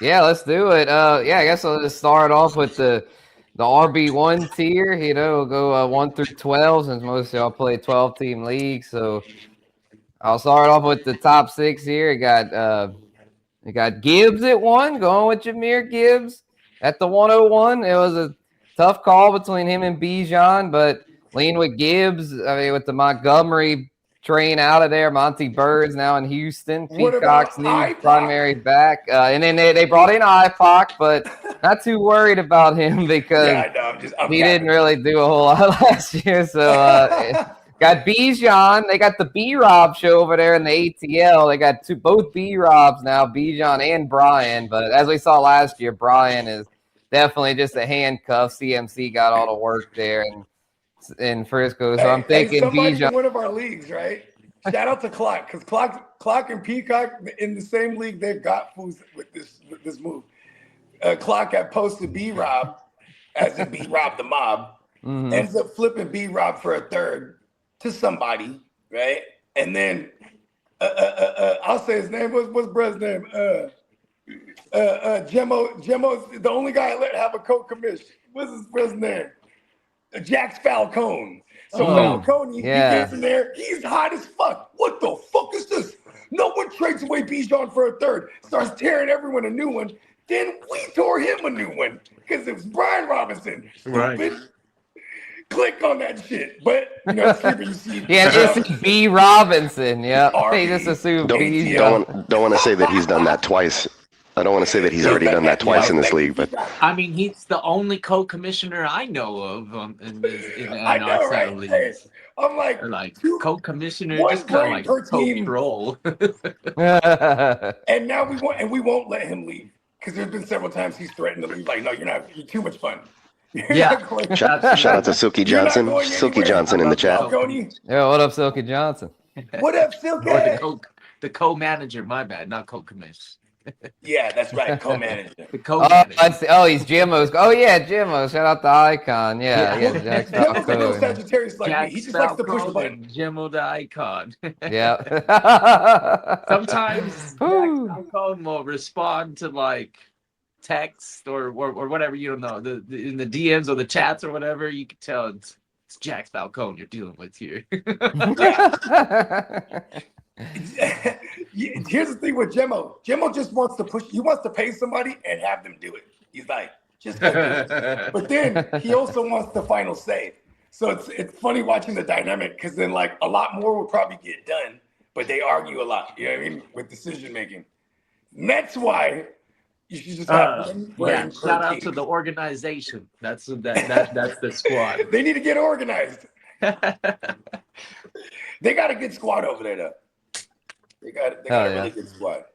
Yeah, let's do it. Yeah, I guess I'll just start off with the RB1 tier. We'll go 1 through 12 since most of y'all play 12-team leagues. So I'll start off with the top six here. You got Gibbs at 1, going with Jahmyr Gibbs at the 101. It was a tough call between him and Bijan, but lean with Gibbs. I mean, with the Montgomery train out of there, Monty Bird's now in Houston, What about Peacock's new IPOC? primary back. And then they brought in IPOC, but not too worried about him because Yeah, I know. I'm he didn't capping. really do a whole lot last year. So got Bijan. They got the B-Rob show over there in the ATL. They got both B-Robs now, Bijan and Brian. But as we saw last year, Brian is definitely just a handcuff. CMC got all the work there in Frisco. So I'm thinking somebody Bijan. in one of our leagues, right? Shout out to Clock, because Clock and Peacock in the same league, they've got fools with this move. Clock had posted B-Rob, as in B-Rob the mob, ends up flipping B-Rob for a third to somebody, right? And then I'll say his name. What's brother's name? Gemmo's the only guy I let have a co-commission. What's his brother's name? Jax Falcone. So Falcone, he gets in there. He's hot as fuck. What the fuck is this? No one trades away Bijan for a third. Starts tearing everyone a new one. Then we tore him a new one because it was Brian Robinson. Stupid. Right. Click on that shit. But, you see. Yeah, just B. Robinson. Yeah. They just assume Don't want to say that he's done that twice. I don't want to say that he's already done that twice in this league, but I mean, he's the only co-commissioner I know of in outside of leagues. Hey, I'm like co-commissioner, just kind of like coach role. And now we won't let him leave because there's been several times he's threatened to leave. Like, no, you're too much fun. Yeah. Shout out to Silky Johnson. Silky Johnson in the chat. Yeah, what up, Silky Johnson? What up, Silky? The co-manager, my bad, not co-commissioner. Yeah, that's right. Co-manager. He's Jimmo's. Oh yeah, Jimmo. Shout out to Icon. Yeah. Jack Falcone. Sagittarius like me. He just likes to push the button. Jimmo the Icon. Yeah. Sometimes Jack Falcone will respond to like text or whatever, in the DMs or the chats or whatever. You can tell it's Jack Falcone you're dealing with here. Here's the thing with Gemmo. Gemmo just wants to push. He wants to pay somebody and have them do it. He's like, just go do it. But then he also wants the final say. So it's funny watching the dynamic because then like a lot more will probably get done, but they argue a lot. You know what I mean? With decision making. And that's why you should just have shout out to the organization. That's the squad. They need to get organized. They got a good squad over there though. They got a really good squad.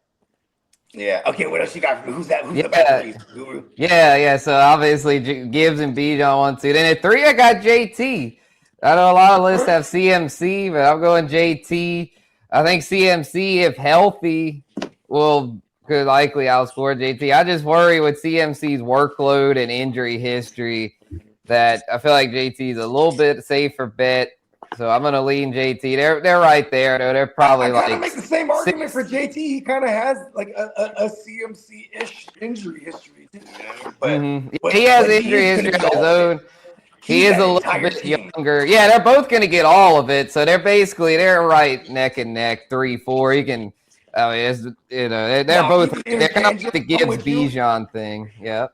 Yeah. Okay. What else you got? Who's that? Who's the best Guru? Yeah. So obviously Gibbs and Bijan 1, 2. Then at 3, I got JT. I know a lot of lists have CMC, but I'm going JT. I think CMC, if healthy, could likely outscore JT. I just worry with CMC's workload and injury history that I feel like JT is a little bit safer bet. So I'm going to lean JT. They're right there, though. They're probably I make the same argument for JT. He kind of has like a CMC-ish injury history, but he has injury history of his own. He is a little bit younger. Yeah, they're both going to get all of it. So they're right neck and neck, 3-4. He can. I mean, they're both. They're kind of like the Gibbs Bijan thing. Yeah.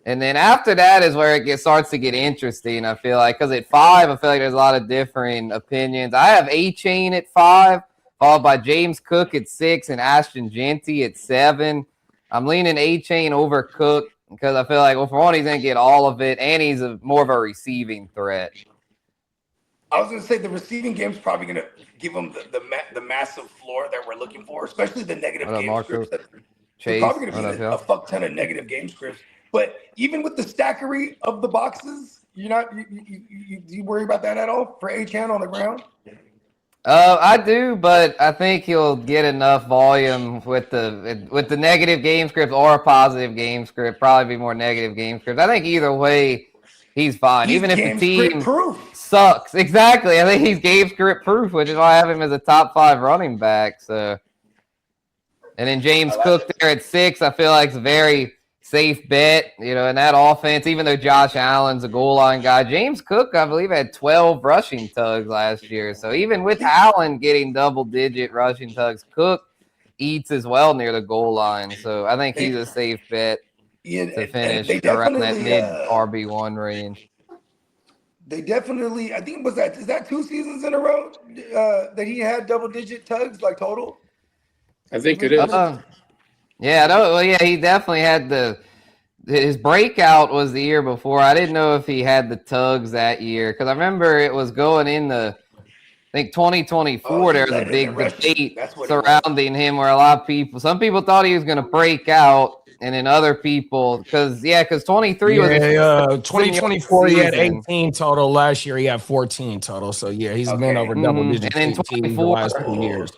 And then after that is where it starts to get interesting, I feel like. Because at 5, I feel like there's a lot of differing opinions. I have A-Chain at 5, followed by James Cook at 6 and Ashton Genty at 7. I'm leaning A-Chain over Cook because I feel like, for one, he's going to get all of it, and he's more of a receiving threat. I was going to say the receiving game's probably going to give him the massive floor that we're looking for, especially the negative game scripts. There's probably going to be a fuck ton of negative game scripts. But even with the stackery of the boxes, do you worry about that at all for A-Chan on the ground? I do, but I think he'll get enough volume with the negative game script or a positive game script. Probably be more negative game script. I think either way, he's fine. Even if the team sucks. Exactly. I think he's game script proof, which is why I have him as a top 5 running back. So And then James Cook there at 6, I feel like it's a very safe bet, in that offense, even though Josh Allen's a goal line guy. James Cook, I believe, had 12 rushing tugs last year. So even with Allen getting double-digit rushing tugs, Cook eats as well near the goal line. So I think he's a safe bet to finish around that mid RB1 range. They definitely, I think, is that 2 seasons in a row that he had double-digit tugs, like total? I think it is. He definitely had his breakout was the year before. I didn't know if he had the tugs that year because I remember it was going in I think 2024, there was a big debate surrounding him where some people thought he was going to break out, and then other people, because 23 was 2024, he had 18 total. Last year, he had 14 total. So, he's been over double digits and then 24 the last 2 years.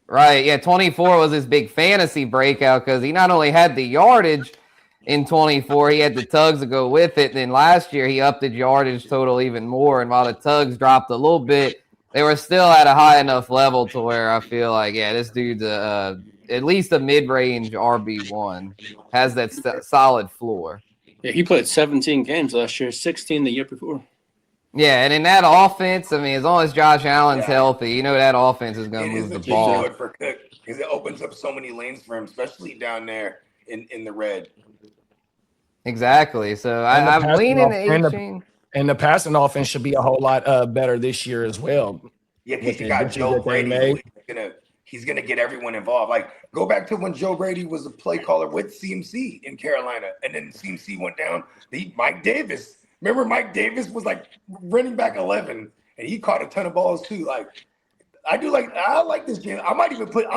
Right, 24 was his big fantasy breakout because he not only had the yardage in 24, he had the tugs to go with it. And then last year, he upped the yardage total even more. And while the tugs dropped a little bit, they were still at a high enough level to where I feel like, this dude's at least a mid-range RB1, has that solid floor. Yeah, he played 17 games last year, 16 the year before. Yeah, and in that offense, I mean, as long as Josh Allen's healthy, that offense is going to move the ball. Good for Cook because it opens up so many lanes for him, especially down there in the red. Exactly. So I'm leaning to 18. And the passing offense should be a whole lot better this year as well. Yeah, because you got Joe Brady. He's gonna get everyone involved. Like, go back to when Joe Brady was a play caller with CMC in Carolina, and then CMC went down. Mike Davis. Remember, Mike Davis was like running back 11, and he caught a ton of balls too. Like, I like this James. I'm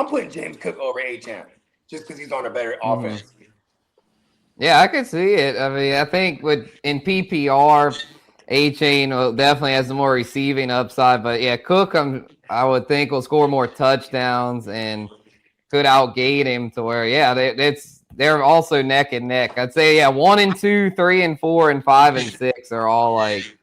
putting James Cook over A-Chan just because he's on a better offense. Yeah, I could see it. I mean, I think in PPR, A-Chain definitely has the more receiving upside, but Cook, I would think will score more touchdowns and could outgate him to where they're also neck and neck. I'd say 1 and 2, 3 and 4, and 5 and 6 are all like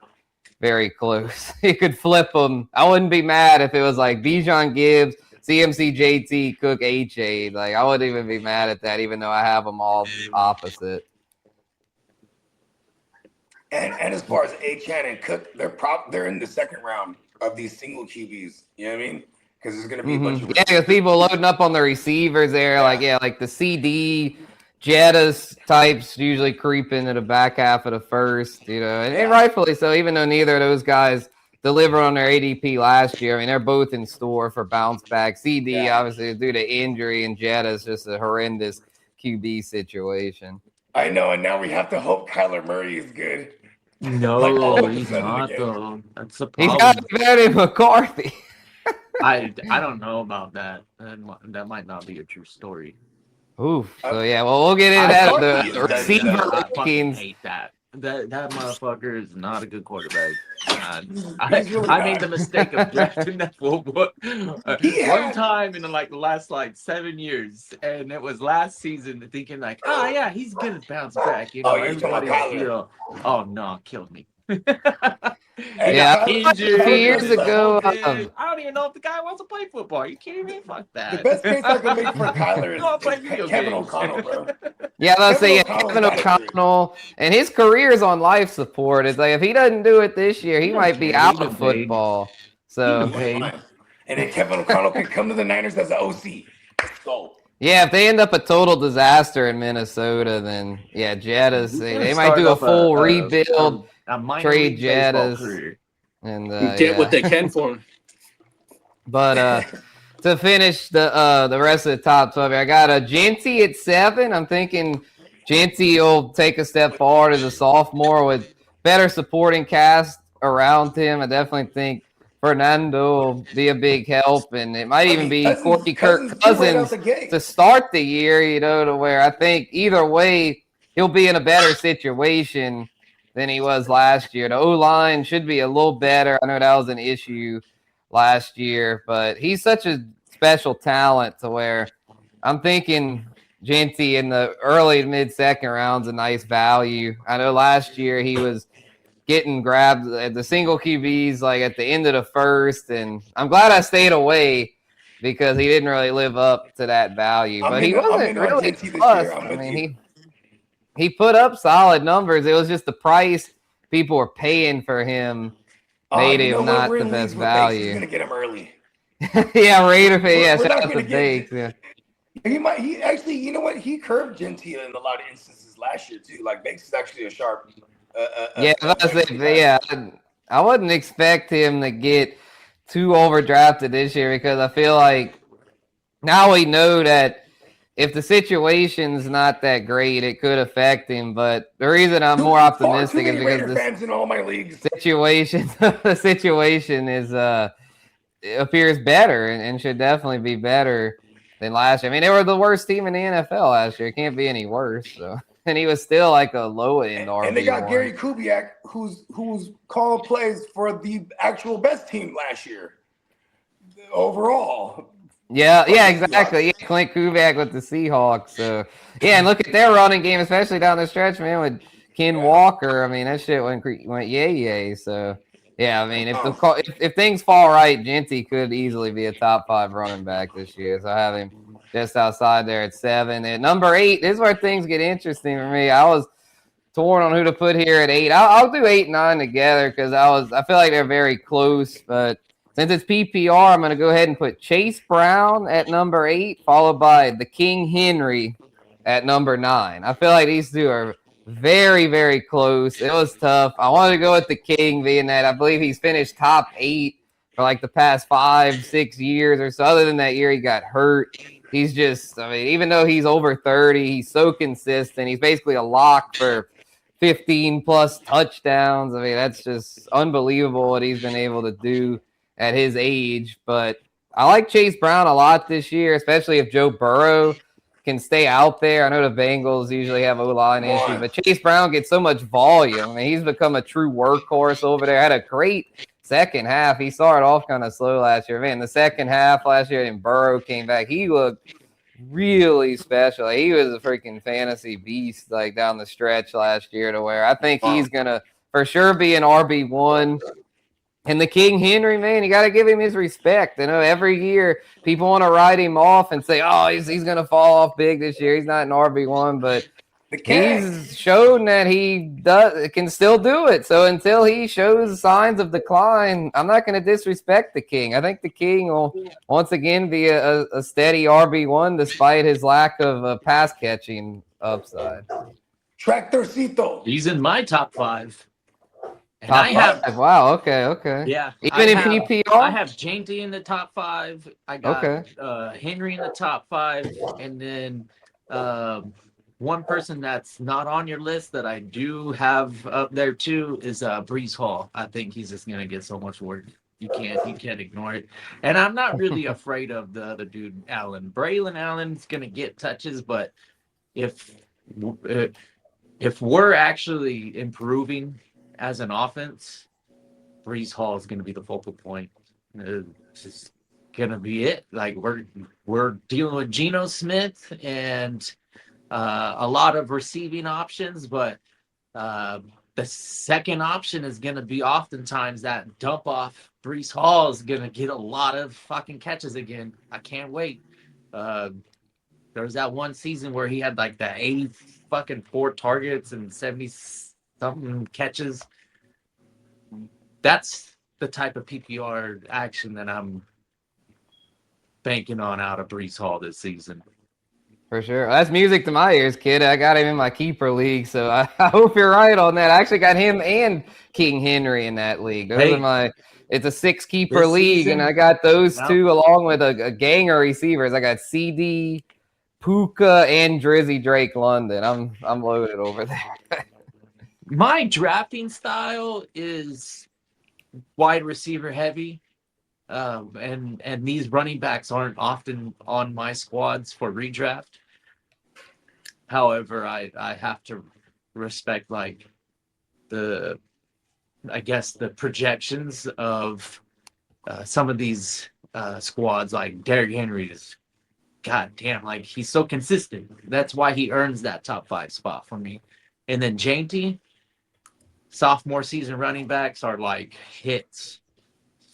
very close. You could flip them. I wouldn't be mad if it was like Bijan Gibbs, CMC, JT, Cook, H-A. Like, I wouldn't even be mad at that, even though I have them all opposite. And as far as A-Chan and Cook, they're in the second round of these single QBs. You know what I mean? Because there's going to be a bunch of because people loading up on the receivers there. Like the CD, Jettas types usually creep into the back half of the first, and rightfully so, even though neither of those guys delivered on their ADP last year. I mean, they're both in store for bounce back. CD, obviously, due to injury, and Jettas just a horrendous QB situation. I know, and now we have to hope Kyler Murray is good. No, he's not, though. That's a problem. He's got to be better than McCarthy. I don't know about that. That might not be a true story. Oof. So, we'll get into that. The receiver I fucking rankings. hate that. That motherfucker is not a good quarterback. I made the mistake of drafting that fool one time in the last 7 years, and it was last season. Thinking he's gonna bounce back. Everybody oh no, killed me. A few years ago, I don't even know if the guy wants to play football. Are you kidding me? Fuck that. The best case I can make for Kyler is Kevin O'Connell, bro. Yeah, let's say Kevin O'Connell, and his career is on life support. It's like if he doesn't do it this year, he might be out of football. So, and then Kevin O'Connell can come to the Niners as an OC. Let's go. Yeah, if they end up a total disaster in Minnesota, then Jettas, they might do a full rebuild, trade Jettas, and get what they can for him. But to finish the rest of the top 12, I got a Genty at 7. I'm thinking Genty will take a step forward as a sophomore with better supporting cast around him. I definitely think Fernando will be a big help, and it might even be Kirk Cousins to start the year, to where I think either way he'll be in a better situation than he was last year. The O-line should be a little better. I know that was an issue last year, but he's such a special talent to where I'm thinking Genty in the early mid-second round's a nice value. I know last year he was getting grabbed at the single QBs at the end of the first, and I'm glad I stayed away because he didn't really live up to that value. But he I'm wasn't in on really JT this year. bust. I'm I with mean, you. he put up solid numbers. It was just the price people were paying for him made You know him what? not We're the in leagues best with Bakes. He's value. gonna get him early. Yeah, Raider fan. Yeah, We're shout not out gonna to get. Bakes. Yeah. He actually, you know what? He curved Gentile in a lot of instances last year too. Like Bakes is actually a sharp. Yeah, fantasy guy. yeah. I wouldn't expect him to get too overdrafted this year because I feel like now we know that if the situation's not that great, it could affect him. But the reason I'm more Far too optimistic is many because Raider fans in all my leagues. the situation is it appears better and should definitely be better than last year. I mean, they were the worst team in the NFL last year. It can't be any worse. So, and he was still like a low end RB1. And they got Gary Kubiak, who's called plays for the actual best team last year overall. Yeah, exactly. Yeah, Clint Kubiak with the Seahawks. So yeah, and look at their running game, especially down the stretch, man, with Ken Walker. I mean, that shit went yay. So yeah, I mean, if things fall right, Genty could easily be a top 5 running back this year. So I have him just outside there at 7. And number 8, this is where things get interesting for me. I was torn on who to put here at 8. I'll do 8 and 9 together because I feel like they're very close, but since it's PPR, I'm going to go ahead and put Chase Brown at number 8, followed by the King Henry at number 9. I feel like these two are very, very close. It was tough. I wanted to go with the King, being that I believe he's finished top 8 for like the past 5-6 years or so. Other than that year he got hurt. He's just, I mean, even though he's over 30, he's so consistent. He's basically a lock for 15 plus touchdowns. I mean, that's just unbelievable what he's been able to do at his age. But I like Chase Brown a lot this year, especially if Joe Burrow can stay out there. I know the Bengals usually have O-line issues, but Chase Brown gets so much volume. I mean, he's become a true workhorse over there. Had a great second half. He started off kind of slow last year. Man, the second half last year, and Burrow came back. He looked really special. Like, he was a freaking fantasy beast like down the stretch last year to where I think he's going to for sure be an RB1. And the King Henry, man, you got to give him his respect. You know, every year people want to write him off and say, oh, he's going to fall off big this year. He's not an RB1, but he's shown that he can still do it. So until he shows signs of decline, I'm not going to disrespect the King. I think the King will once again be a steady RB1 despite his lack of pass catching upside. Tractorcito. He's in my top 5. And top 5. Wow. Okay. Yeah. Even in PPR? I have Jainty in the top 5. I got Henry in the top 5. And then one person that's not on your list that I do have up there too is Breece Hall. I think he's just gonna get so much work. You can't ignore it. And I'm not really afraid of the other dude, Allen. Braylon Allen's gonna get touches, but if we're actually improving as an offense, Breece Hall is going to be the focal point. It's just going to be it. Like we're dealing with Geno Smith and a lot of receiving options, but the second option is going to be oftentimes that dump off. Breece Hall is going to get a lot of fucking catches again. I can't wait. There was that one season where he had like the 84 targets and 70-something catches. That's the type of PPR action that I'm banking on out of Breece Hall this season. For sure. That's music to my ears, kid. I got him in my keeper league, so I hope you're right on that. I actually got him and King Henry in that league. Those are it's a 6-keeper league, and I got those two along with a gang of receivers. I got CD, Puka, and Drizzy Drake London. I'm loaded over there. My drafting style is wide receiver heavy, and these running backs aren't often on my squads for redraft. However, I have to respect like the projections of some of these squads. Like Derrick Henry is, goddamn, like he's so consistent. That's why he earns that top 5 spot for me. And then Jainty, sophomore season running backs are like hits.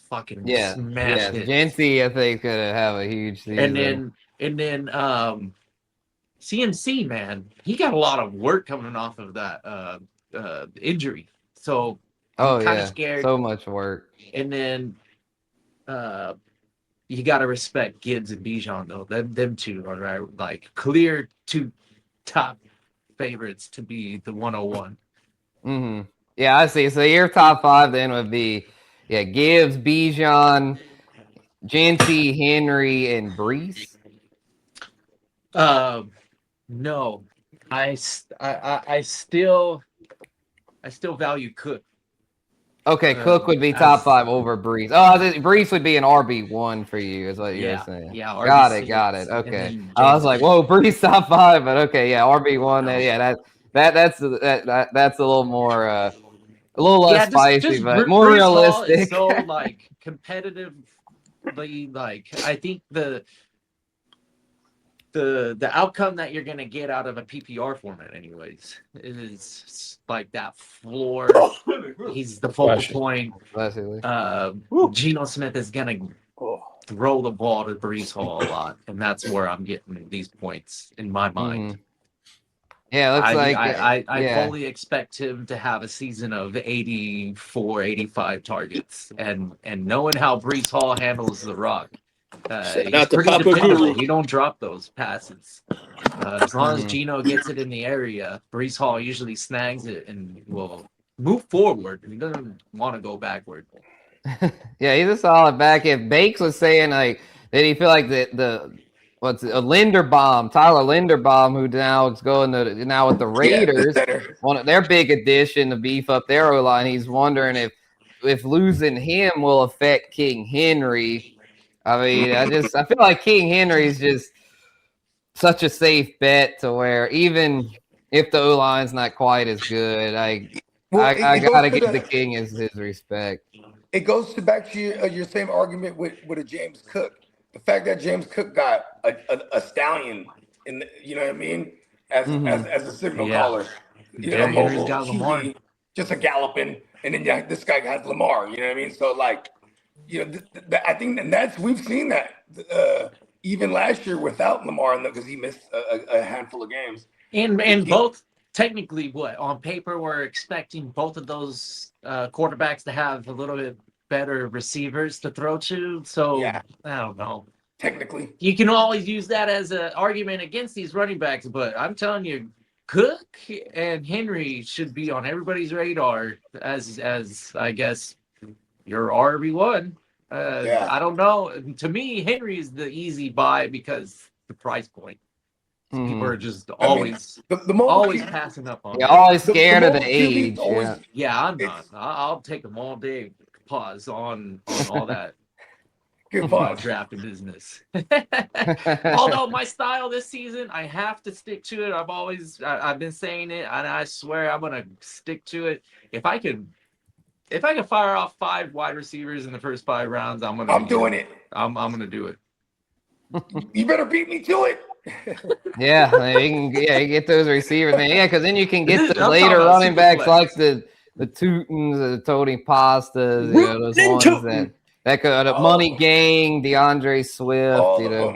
fucking Yeah, smashed it. Genty, I think, could have a huge season. And then CMC, man, he got a lot of work coming off of that injury. So I'm kind of scared. So much work. And then you got to respect Gibbs and Bijan, though. Them two are like clear two top favorites to be the 101. Mm-hmm. Yeah, I see. So your top 5 then would be, Gibbs, Bijan, Genty, Henry, and Brees. No, I still value Cook. Okay, Cook would be top 5 over Brees. Oh, Brees would be an RB1 for you, is what you were saying. Yeah, got it. Okay, I was like, whoa, Brees top 5, but okay, RB1. That's a little more, a little less spicy, but more Brees realistic. Is so like competitively, like I think the outcome that you're gonna get out of a PPR format, anyways, is like that floor. He's the focal point. Geno Smith is gonna throw the ball to Brees Hall a lot, and that's where I'm getting these points in my mind. Mm-hmm. Yeah, it looks I fully expect him to have a season of 84, 85 targets, and knowing how Brees Hall handles the rock. He's pretty dependable. He don't drop those passes. As long as Geno gets it in the area, Brees Hall usually snags it and will move forward. He doesn't want to go backward. Yeah, he's a solid back. If Bakes was saying like that, he feel like Linderbaum, Tyler Linderbaum, who now is going now with the Raiders, one of their big addition to beef up their O-line. He's wondering if losing him will affect King Henry. I mean, I feel like King Henry's just such a safe bet to where even if the O-line's not quite as good, I gotta give the King his respect. It goes back to your same argument with a James Cook. The fact that James Cook got a stallion in the, you know what I mean, as a signal caller. You know, Henry's got Lamar. Just a galloping, and then this guy has Lamar. You know what I mean? So like, you know, I think we've seen that even last year without Lamar, because he missed a handful of games. And both technically, on paper, we're expecting both of those quarterbacks to have a little bit better receivers to throw to. So I don't know. Technically, you can always use that as an argument against these running backs, but I'm telling you, Cook and Henry should be on everybody's radar as I guess your RB1. I don't know. To me, Henry is the easy buy because the price point. People are just always passing up on. You're always scared of the age. I'm not. I'll take them all day. Pause on all that. Good pause. Drafting business. Although my style this season, I have to stick to it. I've been saying it, and I swear I'm gonna stick to it. If I can fire off 5 wide receivers in the first 5 rounds, I'm doing it. I'm gonna do it. You better beat me to it. You get those receivers, man. Yeah, because then you can get the later running backs like the Tutons, the Tony Pastas, those ones that could Money Gang, DeAndre Swift,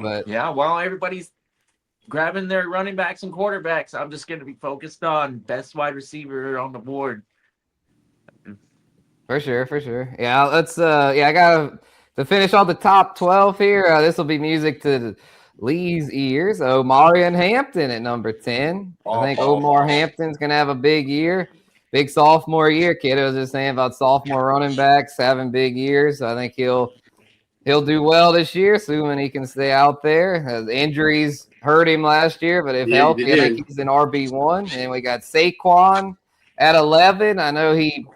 but while everybody's grabbing their running backs and quarterbacks, I'm just gonna be focused on best wide receiver on the board. For sure. Yeah, let's I gotta to finish all the top 12 here. This will be music to Lee's ears. Omari and Hampton at number 10. I think Omar Hampton's gonna have a big year. Big sophomore year. Kitteh was just saying about sophomore running backs having big years. So I think he'll do well this year, assuming he can stay out there. Injuries hurt him last year, but if healthy, I think he's an RB1. And we got Saquon at 11. I know the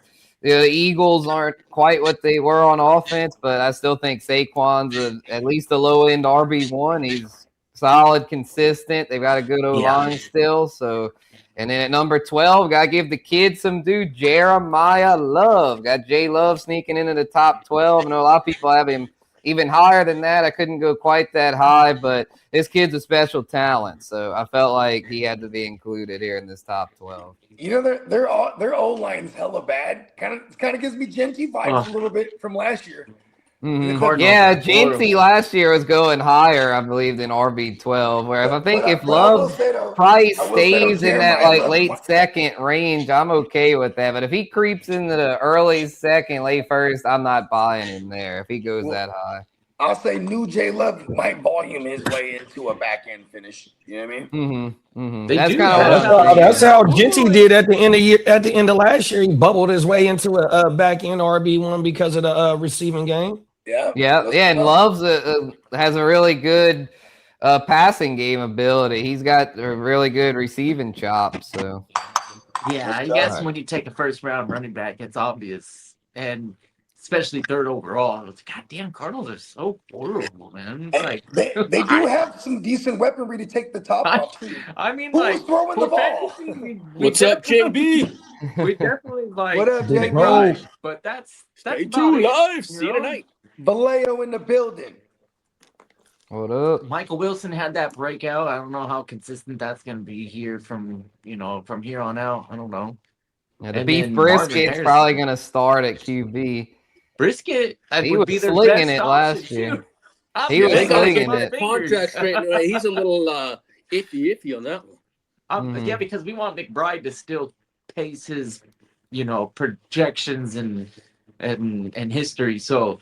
Eagles aren't quite what they were on offense, but I still think Saquon's at least a low-end RB1. He's solid, consistent. They've got a good O-line still, so – and then at number 12, got to give the kid some due, Jeremiah Love. Got J Love sneaking into the top 12. I know a lot of people have him even higher than that. I couldn't go quite that high, but this kid's a special talent. So I felt like he had to be included here in this top 12. You know, their O-line's hella bad. Kind of gives me Genty vibes a little bit from last year. Cardinals Yeah, are Jincy horrible. last year was going higher, I believe, than RB12. Whereas I think if But I will Love's say though, price I will say though, stays in that Jeremiah like Love. late second range, I'm okay with that. But if he creeps into the early second, late first, I'm not buying him there if he goes that high. I'll say New J Love might volume his way into a back end finish. You know what I mean? They That's do. kind of what That's I'm how- That's thinking. how Jinty did at the end of at the end of last year. He bubbled his way into a back end RB1 because of the receiving game. Yeah, and Love's has a really good passing game ability. He's got a really good receiving chops. So Yeah, I guess when you take a first round running back, it's obvious, and especially third overall. It's goddamn Cardinals are so horrible, man. It's like They do have some decent weaponry to take the top off too. I mean, Who's like throwing the for ball? fantasy, we What's up, definitely- JB? We definitely like What up, Big JB? bro. but that's Stay about tuned it, live. See you know? tonight. Vallejo in the building. what up? Michael Wilson had that breakout. I don't know how consistent that's going to be here from here on out. I don't know. Yeah, the And beef then Marvin brisket's Harrison. probably going to start at QB. Brisket He would was be their slinging best it option, last year. too. I'm He was They gotta slinging get that it. contract straightened away. He's a little iffy on that one. Yeah, because we want McBride to still pace his, projections and history. So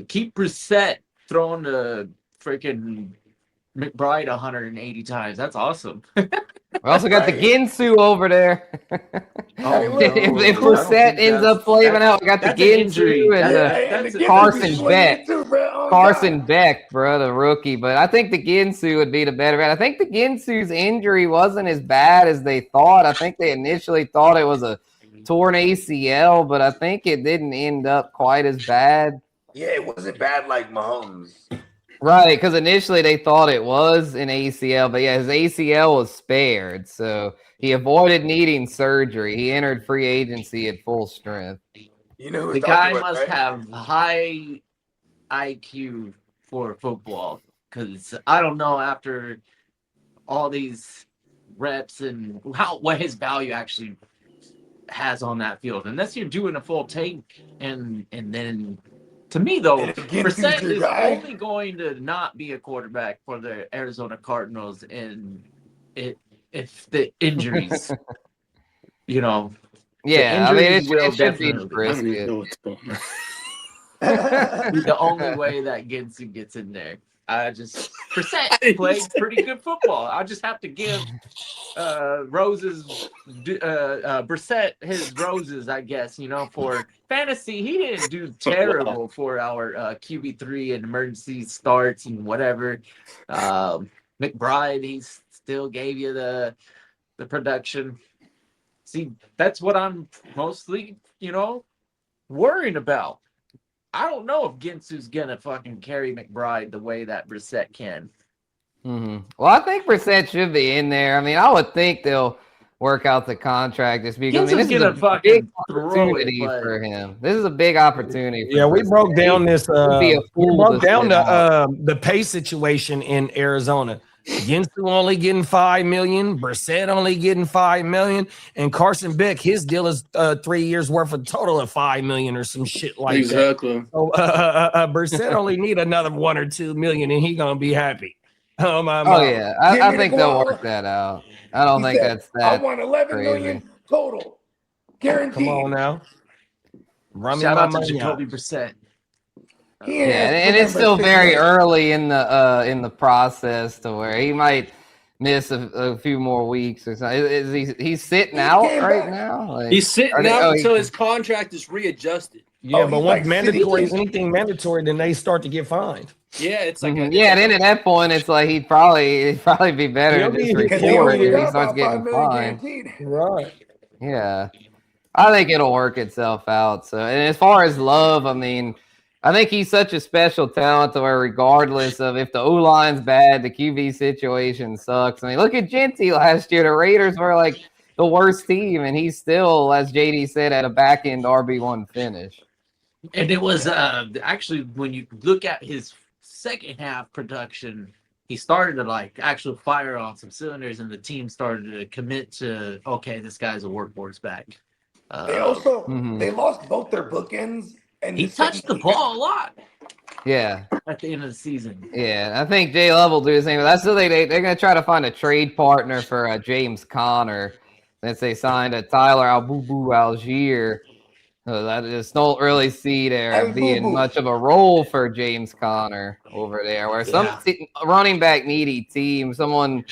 keep Brissett throwing the freaking McBride 180 times. That's awesome. We also got the Ginsu over there. If no. Brissett ends up flaming out, we got the that's an injury. Ginsu and That's the a- Carson Beck. Too, bro. Oh, Carson God. Beck, bro, the rookie. But I think the Ginsu would be the better bet. I think the Ginsu's injury wasn't as bad as they thought. I think they initially thought it was a torn ACL, but I think it didn't end up quite as bad. Yeah, it wasn't bad like Mahomes. Right, because initially they thought it was an ACL, but yeah, his ACL was spared, so he avoided needing surgery. He entered free agency at full strength. You know, who The thought guy it was, must right? have high IQ for football, because I don't know after all these reps and what his value actually has on that field, unless you're doing a full tank and then. To me, though, Brissett is only going to not be a quarterback for the Arizona Cardinals, and if the injuries, Yeah, the I mean, injuries will it should be definitely. I don't even Brisket. know what's going on. The only way that Ginsu gets in there. Brissett plays pretty good football. I just have to give Brissett his roses, I guess, for fantasy. He didn't do terrible for our QB3 and emergency starts and whatever. McBride, he still gave you the production. See, that's what I'm mostly, worrying about. I don't know if Ginsu's gonna fucking carry McBride the way that Brissett can. Well, I think Brissett should be in there. I mean, I would think they'll work out the contract this week. I mean, this is a big opportunity for him. This is a big opportunity. Yeah, we broke down this. We broke down the the pay situation in Arizona. Ginsu only getting $5 million, Brissett only getting $5 million, and Carson Beck, his deal is 3 years worth of total of $5 million or some shit like that. Exactly. So Brissett only need another $1 or $2 million, and he gonna be happy. Yeah, I think they'll work that out. I don't think that's that. I want 11 million total, guaranteed. Come on now. Shout out to Jacoby Brissett. Yeah, and it's still very early in the process to where he might miss a few more weeks or something. Is he's sitting out right now? Like, he's sitting out until his contract is readjusted. Yeah, but once anything mandatory, then they start to get fined. Yeah, it's like then at that point, it's like he'd probably be better to just report if he starts getting fined. Right. Yeah, I think it'll work itself out. So, and as far as Love, I mean, I think he's such a special talent to where regardless of if the O-line's bad, the QB situation sucks. I mean, look at Jinty last year. The Raiders were like the worst team, and he's still, as JD said, at a back-end RB1 finish. And it was actually, when you look at his second half production, he started to actually fire on some cylinders, and the team started to commit to, okay, this guy's a workhorse back. They also they lost both their bookends And He touched the ball a lot. Yeah. At the end of the season. Yeah, I think J Love will do the same. But that's still they're going to try to find a trade partner for James Conner since they signed a Tyler Algier. So I just don't really see there being much of a role for James Conner over there. Where some running back needy team, someone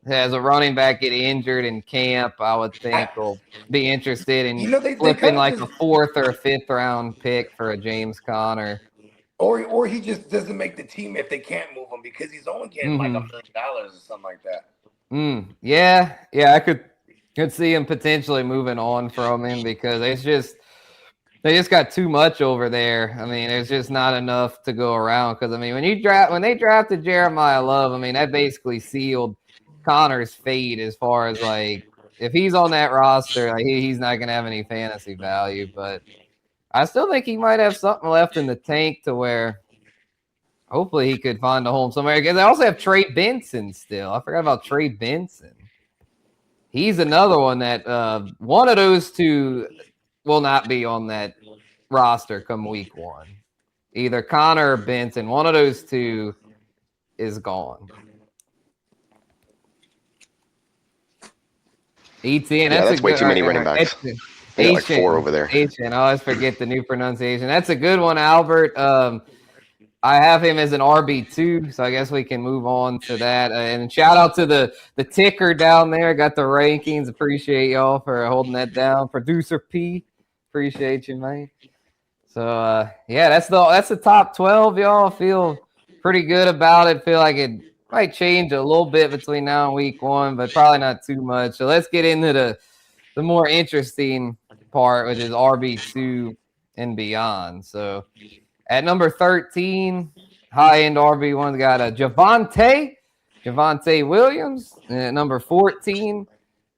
has a running back get injured in camp, I would think will be interested in flipping like a 4th or a 5th round pick for a James Conner. Or he just doesn't make the team if they can't move him because he's only getting like $1 million or something like that. Yeah, I could see him potentially moving on from him because they just got too much over there. I mean, there's just not enough to go around. Because I mean, when they drafted Jeremiah Love, I mean that basically sealed Connor's fate as far as like if he's on that roster, like he's not gonna have any fantasy value. But I still think he might have something left in the tank to where hopefully he could find a home somewhere. Because they also have Trey Benson still. I forgot about Trey Benson. He's another one that one of those two will not be on that roster come week 1. Either Connor or Benson. One of those two is gone. ETN, that's way too many running backs. They got like 4 over there. I always forget the new pronunciation. That's a good one, Albert. I have him as an RB2, so I guess we can move on to that. And shout out to the ticker down there. Got the rankings. Appreciate y'all for holding that down. Producer P, appreciate you, man. So that's the top 12, y'all. Feel pretty good about it. Feel like it might change a little bit between now and week 1, but probably not too much. So let's get into the more interesting part, which is RB2 and beyond. So at number 13, high-end RB1's got a Javonte Williams. And at number 14,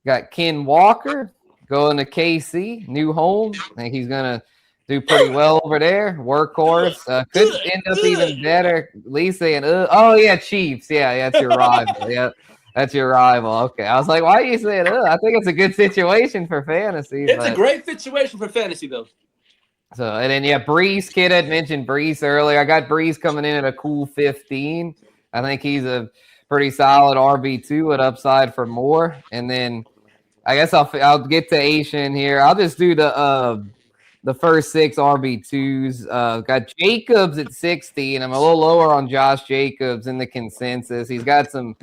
got Ken Walker going to KC, new home. I think he's going to do pretty well over there. Workhorse. Could end up even better. Lee saying, oh, yeah, Chiefs. Yeah, that's your rival. Yeah, that's your rival. Okay. I was like, why are you saying, I think it's a good situation for fantasy. It's a great situation for fantasy, though. So, and then, Brees, Kid had mentioned Brees earlier. I got Brees coming in at a cool 15. I think he's a pretty solid RB2 with upside for more. And then I guess I'll get to Asian here. I'll just do the first 6 RB2s. Got Jacobs at 60, and I'm a little lower on Josh Jacobs in the consensus. He's got some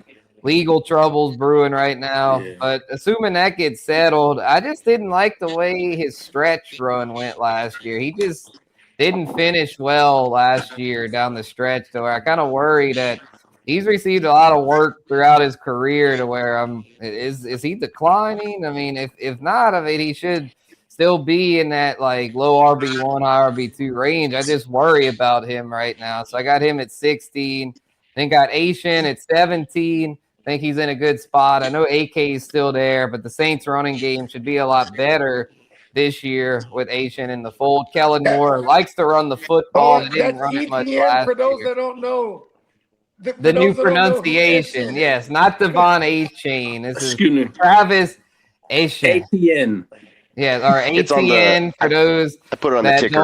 legal troubles brewing right now, but assuming that gets settled, I just didn't like the way his stretch run went last year. He just didn't finish well last year down the stretch to where I kind of worry that he's received a lot of work throughout his career to where is he declining? I mean, if not, I mean, he should still be in that like low RB1, high RB2 range. I just worry about him right now. So I got him at 16, then got Asian at 17. I think he's in a good spot. I know AK is still there, but the Saints running game should be a lot better this year with Asian in the fold. Kellen Moore likes to run the football. He didn't run it much last for those year. that don't know. The new pronunciation, yes, not Devon A-Chain. This is Travis Asian. ATN. Yeah, or ATN for those. I put it on the ticker.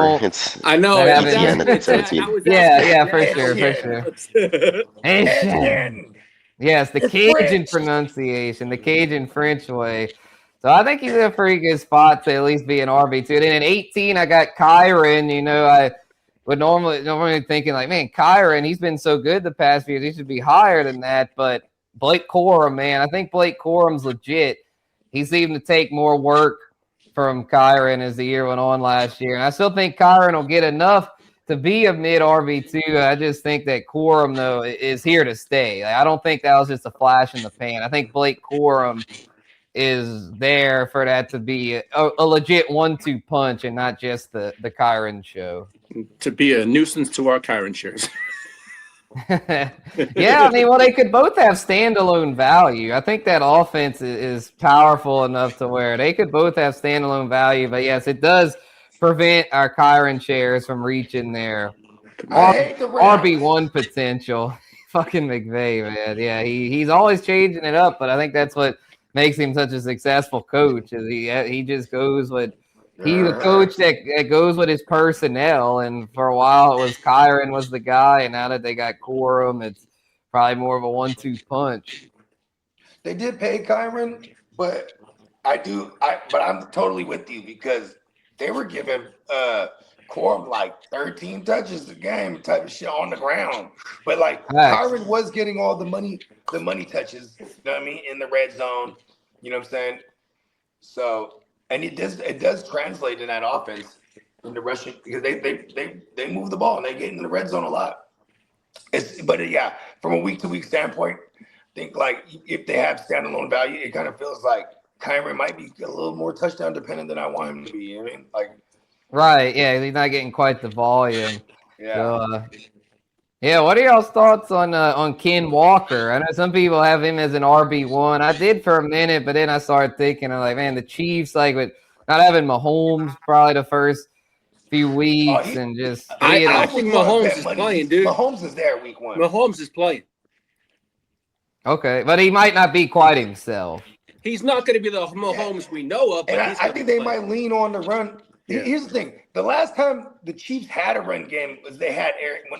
I know. ATN at 17. Yeah, for sure. Asian. Yes, the Cajun pronunciation, the Cajun French way. So I think he's in a pretty good spot to at least be an RB2. And then in 18, I got Kyron. I would normally thinking like, man, Kyron, he's been so good the past few years. He should be higher than that. But Blake Corum, man, I think Blake Corum's legit. He seemed to take more work from Kyron as the year went on last year. And I still think Kyron will get enough to be a mid RB2. I just think that Corum, though, is here to stay. I don't think that was just a flash in the pan. I think Blake Corum is there for that to be a legit 1-2 punch and not just the Kyron show. To be a nuisance to our Kyron shares. Yeah, I mean, well, they could both have standalone value. I think that offense is powerful enough to where they could both have standalone value. But yes, it does prevent our Kyron shares from reaching their RB1 potential. Fucking McVay, man. Yeah, he's always changing it up, but I think that's what makes him such a successful coach. Is he just goes with He's a coach that goes with his personnel, and for a while it was Kyron was the guy, and now that they got Corum, it's probably more of a 1-2 punch. They did pay Kyron, but I'm totally with you because they were giving Corum like 13 touches a game type of shit on the ground. But like Kyron was getting all the money touches, you know what I mean, in the red zone. You know what I'm saying? So and it does translate in that offense in the rushing because they move the ball and they get in the red zone a lot. But from a week to week standpoint, I think like if they have standalone value, it kind of feels like Kyron might be a little more touchdown dependent than I want him to be. You know what I mean? Like, right, yeah, he's not getting quite the volume. Yeah. So, what are y'all's thoughts on Ken Walker? I know some people have him as an RB1. I did for a minute, but then I started thinking, I'm like, man, the Chiefs, like with not having Mahomes probably the first few weeks and just I think Mahomes is playing, dude. Mahomes is there week 1. Mahomes is playing. Okay, but he might not be quite himself. He's not going to be the Mahomes we know of. But and I think they might lean on the run. Yeah. Here's the thing: the last time the Chiefs had a run game was when they had Eric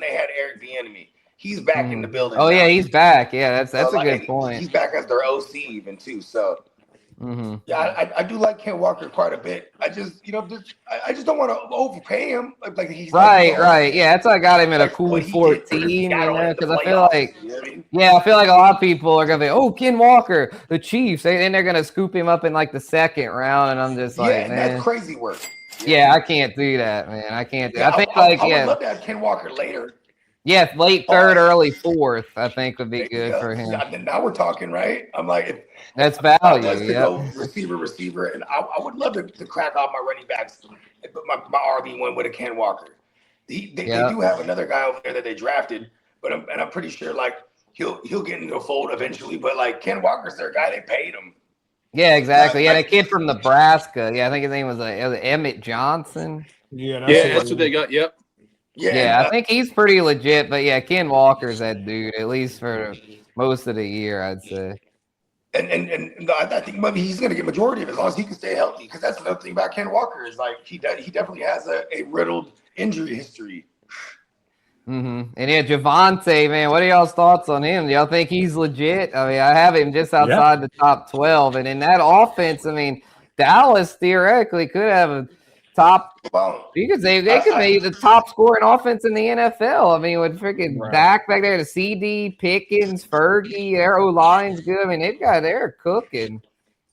Bieniemy. He's back in the building. Oh now. Yeah, he's back. Yeah, that's a good point. He's back as their OC even too. So I do like Ken Walker quite a bit. I just I just don't want to overpay him. Like he's right. Yeah, that's why I got him at a cool 14. Because I feel like I feel like a lot of people are gonna be, oh, Ken Walker, the Chiefs, and they're gonna scoop him up in like the second round, and I'm just like, man, that's crazy work. Yeah, I can't do that, man. I can't do. I think I would love to have Ken Walker later. Yeah, late third, early fourth, I think would be good for him. Now we're talking, right? I'm like, that's value. Go receiver, and I would love to crack off my running backs, my RB1 with a Ken Walker. They do have another guy over there that they drafted, but I'm pretty sure like he'll get into the fold eventually. But like Ken Walker's their guy, they paid him. Yeah, exactly. Yeah, the kid from Nebraska. Yeah, I think his name was Emmett Johnson. Yeah, that's what they got. Yep. Yeah, I think he's pretty legit. But yeah, Ken Walker's that dude, at least for most of the year, I'd say. And I think maybe he's going to get majority of it as long as he can stay healthy. Because that's another thing about Ken Walker is like he definitely has a riddled injury history. And Javonte, man, what are y'all's thoughts on him? Do y'all think he's legit? I mean, I have him just outside the top 12, and in that offense, I mean, Dallas theoretically could have a top. You could say they could be the top scoring offense in the NFL. I mean, with freaking Dak back there, the CD, Pickens, Fergie, their O-line's good. I mean, they're cooking.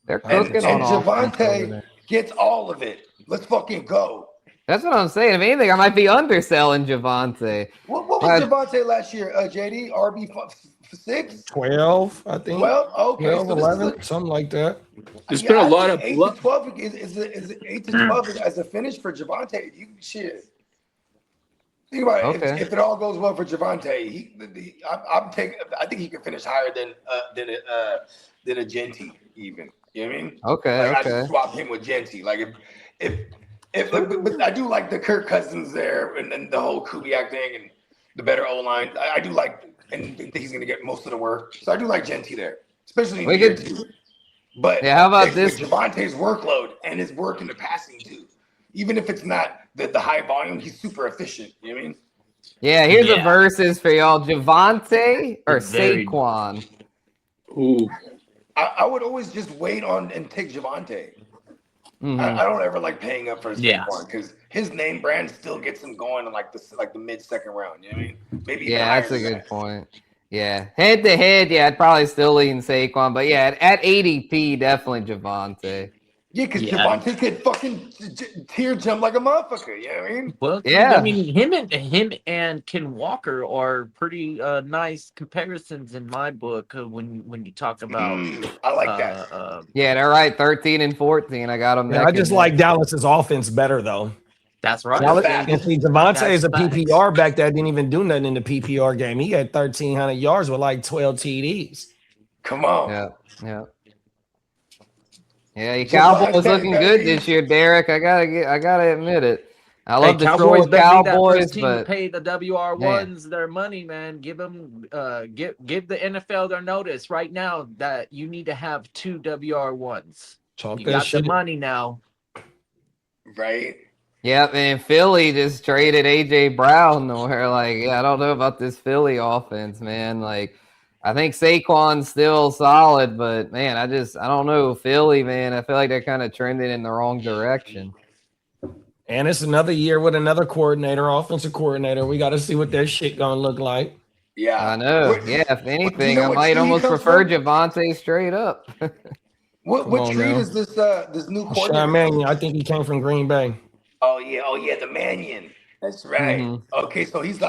They're cooking and Javonte gets all of it. Let's fucking go. That's what I'm saying. If anything, I might be underselling Javonte. What was Javonte last year, JD? RB6? 12, I think. 12? Okay. 12, 11, something like that. There's been a lot of 8 to 12 is 8 to 12 as a finish for Javonte. Shit. Think about it. If it all goes well for Javonte, I think he can finish higher than a Genty even. You know what I mean? Okay. I just swap him with Genty. Like but I do like the Kirk Cousins there and the whole Kubiak thing and the better O-line. I do like and think he's going to get most of the work. So I do like Genty there, especially in year 2. But how about this? Javonte's workload and his work in the passing too. Even if it's not the high volume, he's super efficient. You know what I mean? Yeah, here's the verses for y'all. Javonte or Saquon? Ooh. I would always just wait on and take Javonte. I don't ever like paying up for Saquon because his name brand still gets him going in like the mid-second round. You know what I mean? Maybe that's a good point. Yeah, head to head, I'd probably still lean Saquon, but at ADP, definitely Javonte. Yeah, because Javonte could fucking tear jump like a motherfucker. You know what I mean? Well, I mean, him and Ken Walker are pretty nice comparisons in my book when you talk about. I like that. They're right, 13 and 14. I got them. I just like Dallas's offense better though. That's right. Javonte is a PPR back that didn't even do nothing in the PPR game. He had 1,300 yards with like 12 TDs. Come on. Yeah, your Cowboys looking good this year, Derek. I gotta admit it. I love the Cowboys, but pay the WR1s their money, man. Give them, give the NFL their notice right now that you need to have 2 WR1s. You got the money now. Right. Yep, and Philly just traded AJ Brown. Where I don't know about this Philly offense, man. I think Saquon's still solid, but man, I don't know Philly, man. I feel like they're kind of trending in the wrong direction. And it's another year with another coordinator, offensive coordinator. We got to see what their shit gonna look like. Yeah, I know. If anything, I might almost prefer Javonte straight up. What trade is this? This new coordinator? Sean Mannion, I think he came from Green Bay. Oh yeah, the Mannion. That's right. Mm-hmm. Okay, so he's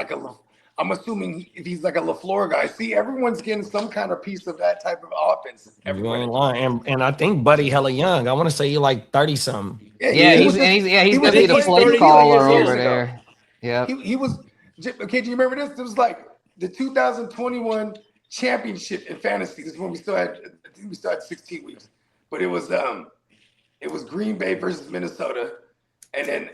I'm assuming if he's like a LaFleur guy. See, everyone's getting some kind of piece of that type of offense. You ain't lying. And I think Buddy hella young. I want to say he like 30 something. He's gonna be the play caller over there. Yeah. He was. Okay, do you remember this? It was like the 2021 championship in fantasy. This is when we still had 16 weeks, but it was Green Bay versus Minnesota, and then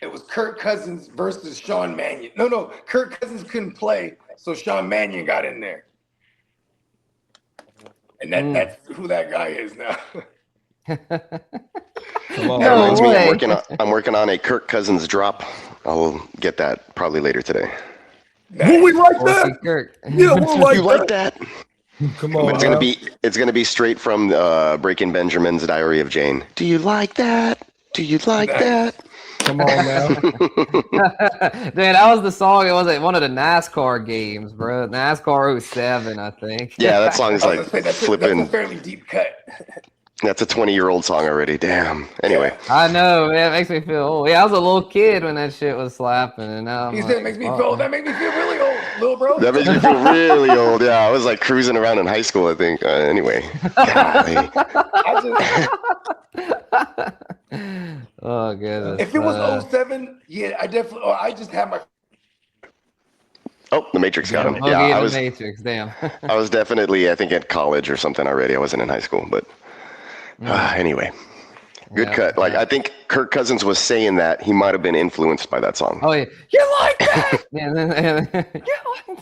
it was Kirk Cousins versus Sean Mannion. No, Kirk Cousins couldn't play, so Sean Mannion got in there. And that's who that guy is now. I'm working on a Kirk Cousins drop. I'll get that probably later today. Will we like that? Kirk. Yeah, we'll like you like that? Come on. It's gonna be straight from Breaking Benjamin's Diary of Jane. Do you like that? Do you like that? Come on now. Man, that was the song. It was at one of the NASCAR games, bro. NASCAR 07, I think. Yeah, that song's like flipping. That's a fairly deep cut. That's a 20-year-old song already. Damn. Anyway. I know, man. It makes me feel old. Yeah, I was a little kid when that shit was slapping, and now that makes me feel really old, little bro. That makes me feel really old. Yeah, I was like cruising around in high school, I think. Anyway. Oh goodness. If it was 07, yeah, I definitely. I just had my. Oh, the Matrix got him. Yeah, I was Matrix. Damn. I was definitely, I think, at college or something already. I wasn't in high school, but anyway, good cut. I think Kirk Cousins was saying that he might have been influenced by that song. Oh yeah, you like that? You like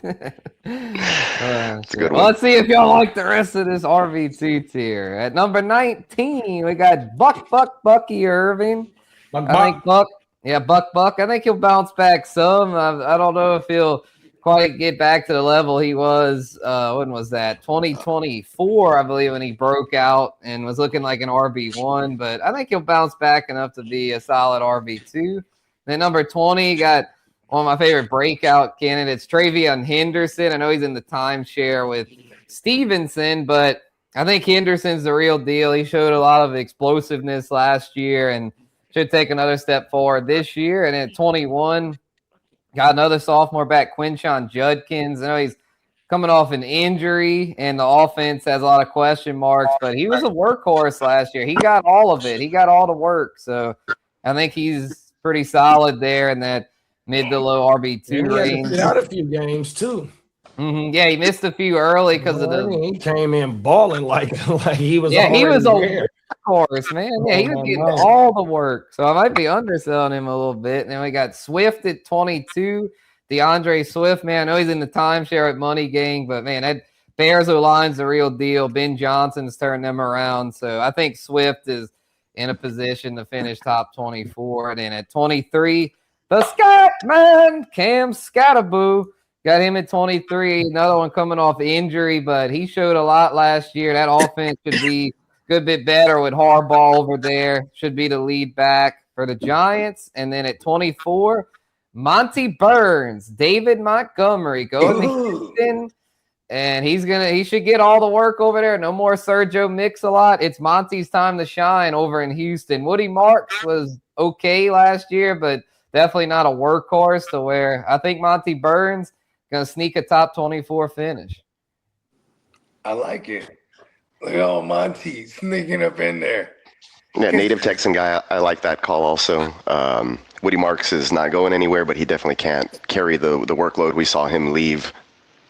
that? It's a good one. Well, let's see if y'all like the rest of this RB2 tier. At number 19, we got Bucky Irving. I think Buck. I think he'll bounce back some. I don't know if he'll quite get back to the level he was. When was that? 2024, I believe, when he broke out and was looking like an RB1. But I think he'll bounce back enough to be a solid RB2. Then number 20 got one of my favorite breakout candidates, Travion Henderson. I know he's in the timeshare with Stevenson, but I think Henderson's the real deal. He showed a lot of explosiveness last year and should take another step forward this year. And at 21, got another sophomore back, Quinshon Judkins. I know he's coming off an injury, and the offense has a lot of question marks, but he was a workhorse last year. He got all of it. He got all the work. So I think he's pretty solid there in that mid to low RB2 range. He out a few games, too. Mm-hmm. Yeah, he missed a few early because of the. He came in balling like he was. Yeah, he was a there. Workhorse, man. Yeah, he was getting all the work. So I might be underselling him a little bit. And then we got Swift at 22. DeAndre Swift, man. I know he's in the timeshare at Money Gang, but man, that Bears O-line's the real deal. Ben Johnson's turned them around. So I think Swift is in a position to finish top 24. And then at 23, the Scott man, Cam Scatterboo. Got him at 23. Another one coming off injury, but he showed a lot last year. That offense should be a good bit better with Harbaugh over there. Should be the lead back for the Giants. And then at 24, Monty Burns, David Montgomery going to Houston. And he should get all the work over there. No more Sergio Mix-a-Lot. It's Monty's time to shine over in Houston. Woody Marks was okay last year, but definitely not a workhorse to where I think Monty Burns going to sneak a top 24 finish. I like it. Look at old Monty sneaking up in there. Yeah, native Texan guy. I like that call also. Woody Marks is not going anywhere, but he definitely can't carry the workload. We saw him leave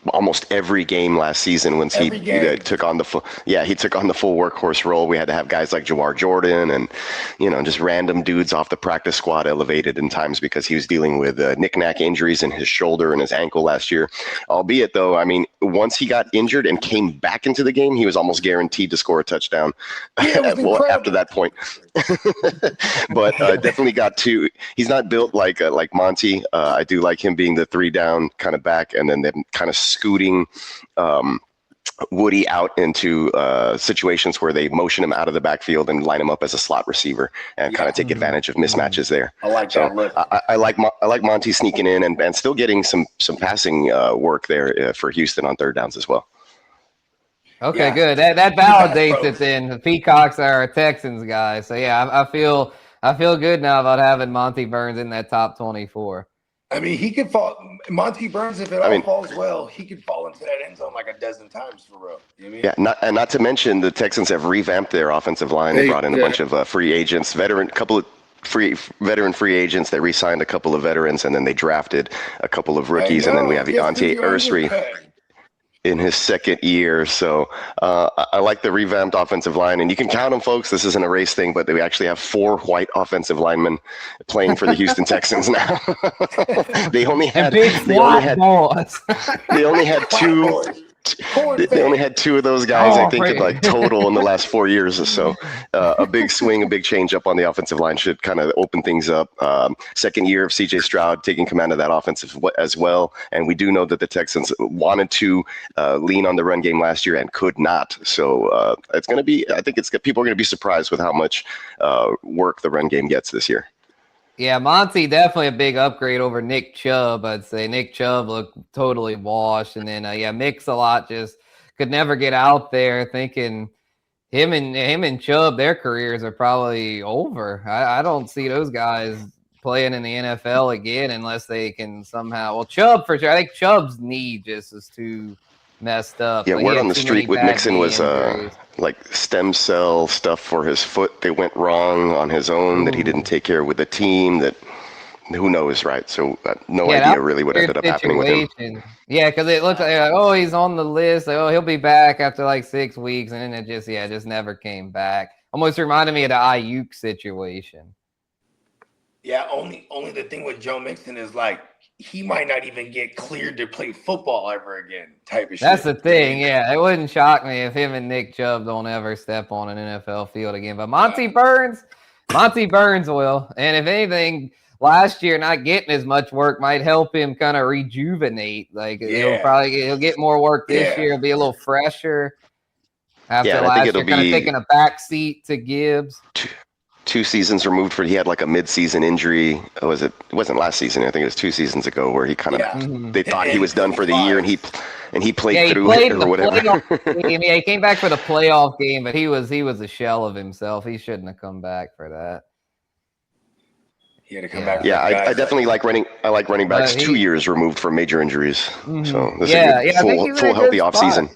almost every game last season once he took on the full workhorse role. We had to have guys like Jawar Jordan and, just random dudes off the practice squad elevated in times because he was dealing with knick-knack injuries in his shoulder and his ankle last year. Albeit, though, I mean, once he got injured and came back into the game, he was almost guaranteed to score a touchdown after that point. But definitely got two. He's not built like Monty. I do like him being the 3-down kind of back, and then them kind of scooting Woody out into situations where they motion him out of the backfield and line him up as a slot receiver and kind of take advantage of mismatches there. I like that. I like Monty sneaking in and still getting some passing work there for Houston on third downs as well. Okay, good. That validates it then. The Peacocks are a Texans guy. So yeah, I feel good now about having Monty Burns in that top 24. I mean, he could fall. Monty Burns, if it all falls well, he could fall into that end zone like a dozen times for real. You know what I mean? Yeah, not to mention the Texans have revamped their offensive line. They brought in a bunch of free agents, couple of veteran free agents. They re-signed a couple of veterans, and then they drafted a couple of rookies, and then we have Deontay Ursary in his second year. So I like the revamped offensive line, and you can count them, folks. This isn't a race thing, but we actually have 4 white offensive linemen playing for the Houston Texans now. They only had two of those guys, I think, like total in the last 4 years or so. A big swing, a big change up on the offensive line should kind of open things up. Second year of CJ Stroud taking command of that offense as well. And we do know that the Texans wanted to lean on the run game last year and could not. So it's going to be, I think people are going to be surprised with how much work the run game gets this year. Yeah, Monty definitely a big upgrade over Nick Chubb. I'd say Nick Chubb looked totally washed, and then Mix-a-Lot just could never get out there. Thinking him and Chubb, their careers are probably over. I don't see those guys playing in the NFL again unless they can somehow. Well, Chubb for sure. I think Chubb's knee just is too messed up. Yeah, word on the street with Mixon was like stem cell stuff for his foot. They went wrong on his own that he didn't take care of with the team. That who knows, right? So no idea really what ended up happening with him. Yeah, because it looked like he's on the list. Like, he'll be back after like 6 weeks, and then it just never came back. Almost reminded me of the Ayuk situation. Yeah, only the thing with Joe Mixon is like he might not even get cleared to play football ever again type of shit. That's the thing, yeah. It wouldn't shock me if him and Nick Chubb don't ever step on an NFL field again. But Monty Burns will. And if anything, last year not getting as much work might help him kind of rejuvenate. Like he'll get more work this year. He'll be a little fresher. After last year, kind of taking a back seat to Gibbs. 2 seasons removed he had like a mid-season injury. It wasn't last season. I think it was 2 seasons ago where he kind of they thought he was done for the year and he played through it or whatever. He came back for the playoff game, but he was a shell of himself. He shouldn't have come back for that. He had to come back. Yeah, I definitely like running. I like running backs 2 years removed from major injuries. So this is a full healthy offseason.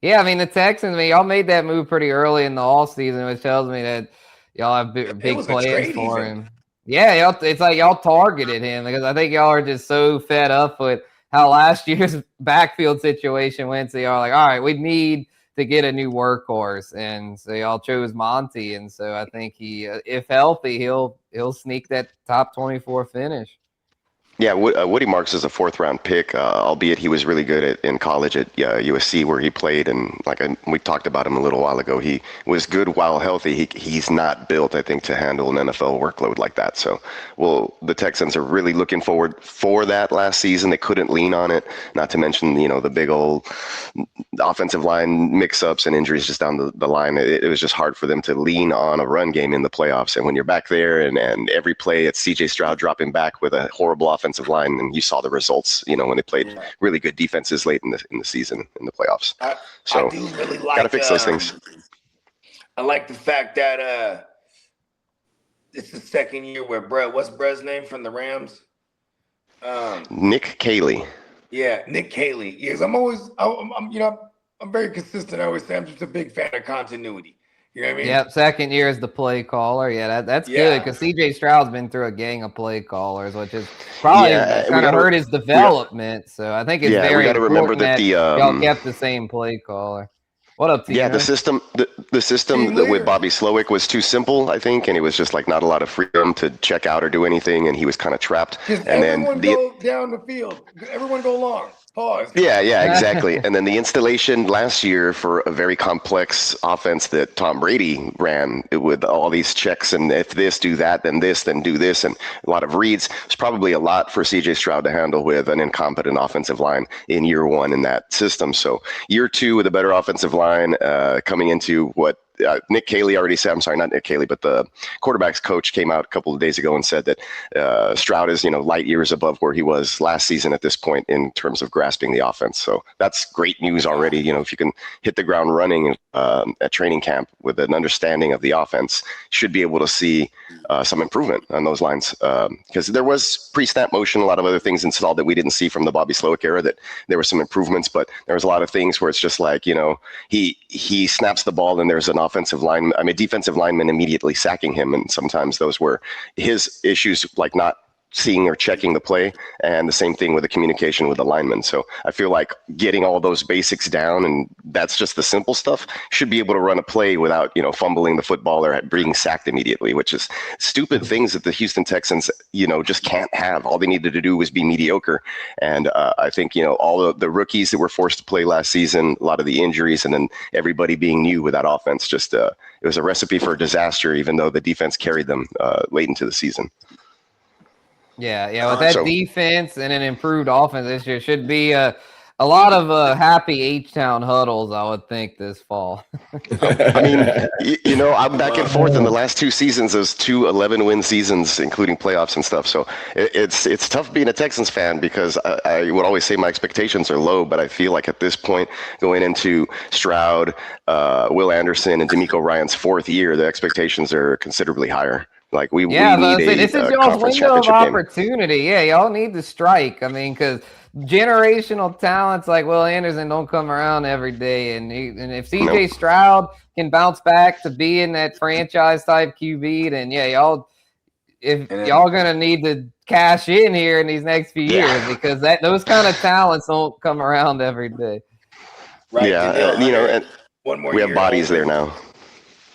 Yeah, I mean the Texans. Y'all made that move pretty early in the offseason, which tells me that y'all have big plans for him. Yeah, it's like y'all targeted him because I think y'all are just so fed up with how last year's backfield situation went. So y'all are like, all right, we need to get a new workhorse, and so y'all chose Monty, and so I think he, if healthy, he'll sneak that top 24 finish. Yeah, Woody Marks is a 4th-round pick, albeit he was really good in college at USC where he played, and we talked about him a little while ago. He was good while healthy. He's not built, I think, to handle an NFL workload like that. So, the Texans are really looking forward for that last season. They couldn't lean on it, not to mention the big old offensive line mix-ups and injuries just down the line. It was just hard for them to lean on a run game in the playoffs. And when you're back there and every play it's CJ Stroud dropping back with a horrible offensive line, and you saw the results, when they played really good defenses late in the season in the playoffs. I do really like. Gotta fix those things. I like the fact that it's the second year where what's Brett's name from the Rams? Nick Caley. Yeah, Nick Caley. Yes, I'm very consistent. I always say I'm just a big fan of continuity. You know what I mean? Yep, second year as the play caller. Yeah, that's good because CJ Stroud's been through a gang of play callers, which is probably kind of hurt his development. So I think it's very important that y'all kept the same play caller. What up, Tino? Yeah, the system with Bobby Slowick was too simple, I think, and it was just like not a lot of freedom to check out or do anything, and he was kind of trapped. And everyone go down the field. Everyone go long. Pause. Yeah, exactly. And then the installation last year for a very complex offense that Tom Brady ran with all these checks and if this, do that, then this, then do this, and a lot of reads was probably a lot for CJ Stroud to handle with an incompetent offensive line in year one in that system. So year two with a better offensive line coming into what Nick Caley already said, I'm sorry, not Nick Caley, but the quarterback's coach came out a couple of days ago and said that Stroud is, light years above where he was last season at this point in terms of grasping the offense. So that's great news already. If you can hit the ground running at training camp with an understanding of the offense, should be able to see some improvement on those lines. Because there was pre-snap motion, a lot of other things installed that we didn't see from the Bobby Slowick era, that there were some improvements, but there was a lot of things where it's just like, he snaps the ball and there's an defensive lineman immediately sacking him. And sometimes those were his issues, like not seeing or checking the play, and the same thing with the communication with the lineman. So I feel like getting all those basics down, and that's just the simple stuff, should be able to run a play without, fumbling the football or being sacked immediately, which is stupid things that the Houston Texans, just can't have. All they needed to do was be mediocre. And I think, all of the rookies that were forced to play last season, a lot of the injuries, and then everybody being new with that offense, just it was a recipe for disaster, even though the defense carried them late into the season. Yeah, with that defense and an improved offense this year, should be a lot of happy H-Town huddles, I would think, this fall. I mean, I'm back and forth in the last two seasons. Those 2 11-win seasons, including playoffs and stuff. So it's tough being a Texans fan because I would always say my expectations are low, but I feel like at this point, going into Stroud, Will Anderson, and D'Amico Ryan's 4th year, the expectations are considerably higher. Like we need this is y'all's window of opportunity. Yeah, y'all need to strike. I mean, because generational talents like Will Anderson don't come around every day, and if CJ Stroud can bounce back to being that franchise type QB, then y'all gonna need to cash in here in these next few years because those kind of talents don't come around every day. Right? Yeah, and one more. We have bodies there now.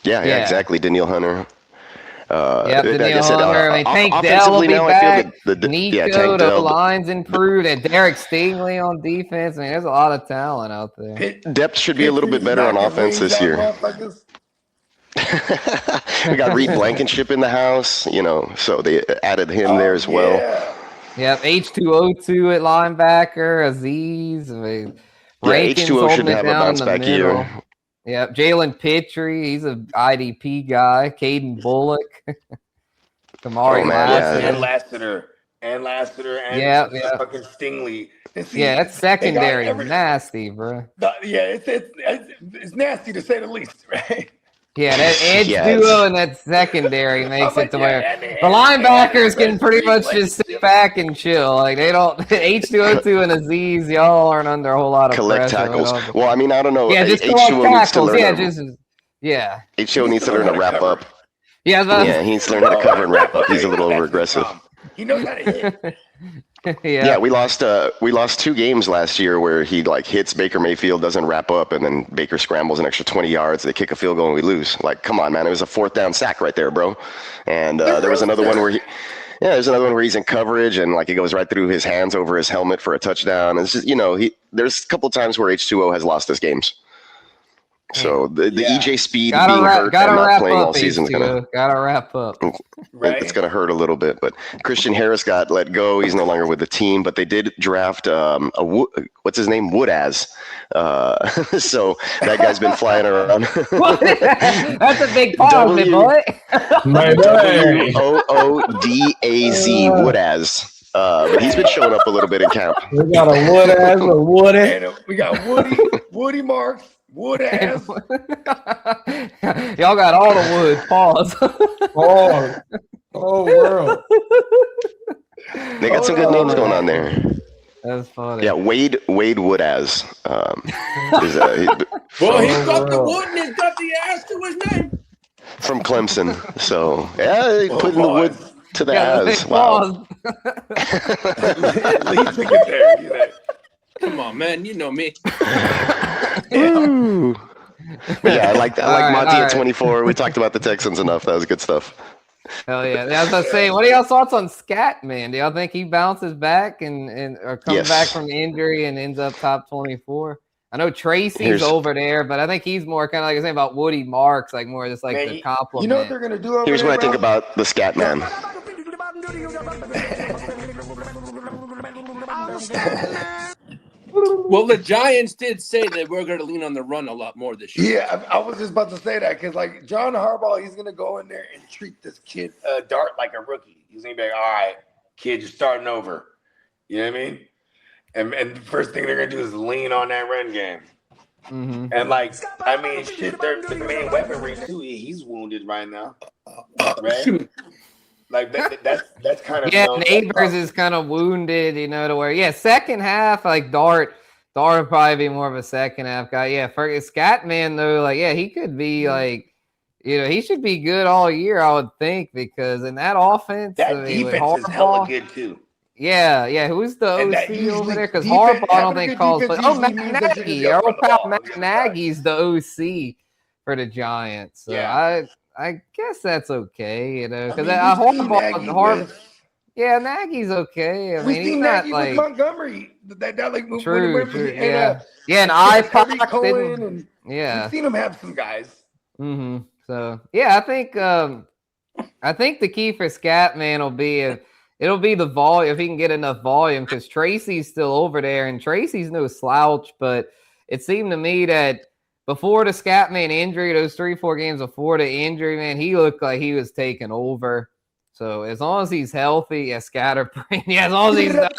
Yeah, exactly. Danielle Hunter. Danielle Hunter. Tank Dell will be back. Nico, the line's improved, and Derek Stingley on defense. I mean, there's a lot of talent out there. Depth should be a little bit better on offense this year. We got Reed Blankenship in the house, so they added him there as well. Yep, H2O2 at linebacker, Aziz. H2O should have a bounce back year. Yep, Jalen Pittry, he's an IDP guy. Caden Bullock, Kamari Lassiter, and fucking Stingley. That's secondary nasty, bro. It's nasty to say the least, right? Yeah, that edge duo and that secondary makes it to where the linebackers can pretty much just sit back and chill. Like they don't H2O2 and Aziz, y'all aren't under a whole lot of collect pressure. Tackles. Well, I mean, I don't know. Yeah, just collect tackles. H2O needs to learn to wrap up. He needs to learn how to cover and wrap up. He's a little over aggressive. He knows how to hit. We lost 2 games last year where he hits Baker Mayfield, doesn't wrap up, and then Baker scrambles an extra 20 yards. They kick a field goal and we lose. Like, come on, man! It was a 4th down sack right there, bro. And there was another one where there's another one where he's in coverage and it goes right through his hands over his helmet for a touchdown. It's just there's a couple times where H2O has lost us games. So the EJ speed being hurt and not playing all season is gotta wrap up. Right. It's gonna hurt a little bit. But Christian Harris got let go. He's no longer with the team. But they did draft what's his name, Woodaz. So that guy's been flying around. That's a big pause, my boy. Woodaz. Woodaz. But he's been showing up a little bit in camp. We got a Woodaz, a Woody. And we got Woody Marks. Wood ass. Y'all got all the wood. Pause. Oh, world. They got some good names going on there. That's funny. Yeah, Wade Woodaz. Well, he's got the wood and he's got the ass to his name. From Clemson. So yeah, putting the wood to the ass. Wow. Lee took it there. He's like, come on, man. You know me. Woo. But yeah, I like Monty at 24. We talked about the Texans enough. That was good stuff. Hell yeah. I was gonna say, what are y'all thoughts on Scat, man? Do y'all think he bounces back and or comes back from injury and ends up top 24? I know Tracy's over there, but I think he's more kind of like I was saying about Woody Marks, like more just like the compliment. You know what they're gonna do over Here's there, what I think about the Scat Man. Well, the Giants did say that we're going to lean on the run a lot more this year. Yeah, I was just about to say that because, like, John Harbaugh, he's going to go in there and treat this kid Dart like a rookie. He's going to be like, all right, kid, you're starting over. You know what I mean? And the first thing they're going to do is lean on that run game. Mm-hmm. And, like, I mean, shit, their main weaponry, too, he's wounded right now. Right? Like, that's kind of... Yeah, Neighbors is kind of wounded, you know, to where, second half, like, Dart would probably be more of a second half guy. Yeah, for Scatman, though, like, he could be, like, you know, he should be good all year, I would think, because in that offense... That defense is hella good, too. Yeah. Who's the OC over there? Because Harbaugh, I don't think calls... Matt Nagy. Our old pal Matt Nagy's the OC for the Giants. So I guess that's okay, you know, because Nagy's okay. I mean, he's not like Montgomery. That like true. And iPod Cohen. We've seen him have some guys. Mm-hmm. So I think the key for Scatman will be it'll be the volume if he can get enough volume because Tracy's still over there and Tracy's no slouch, but it seemed to me that. Before the Scatman injury, those 3-4 games before the injury, man, he looked like he was taking over. So as long as he's healthy, scatterbrain. Yeah, as long as he's not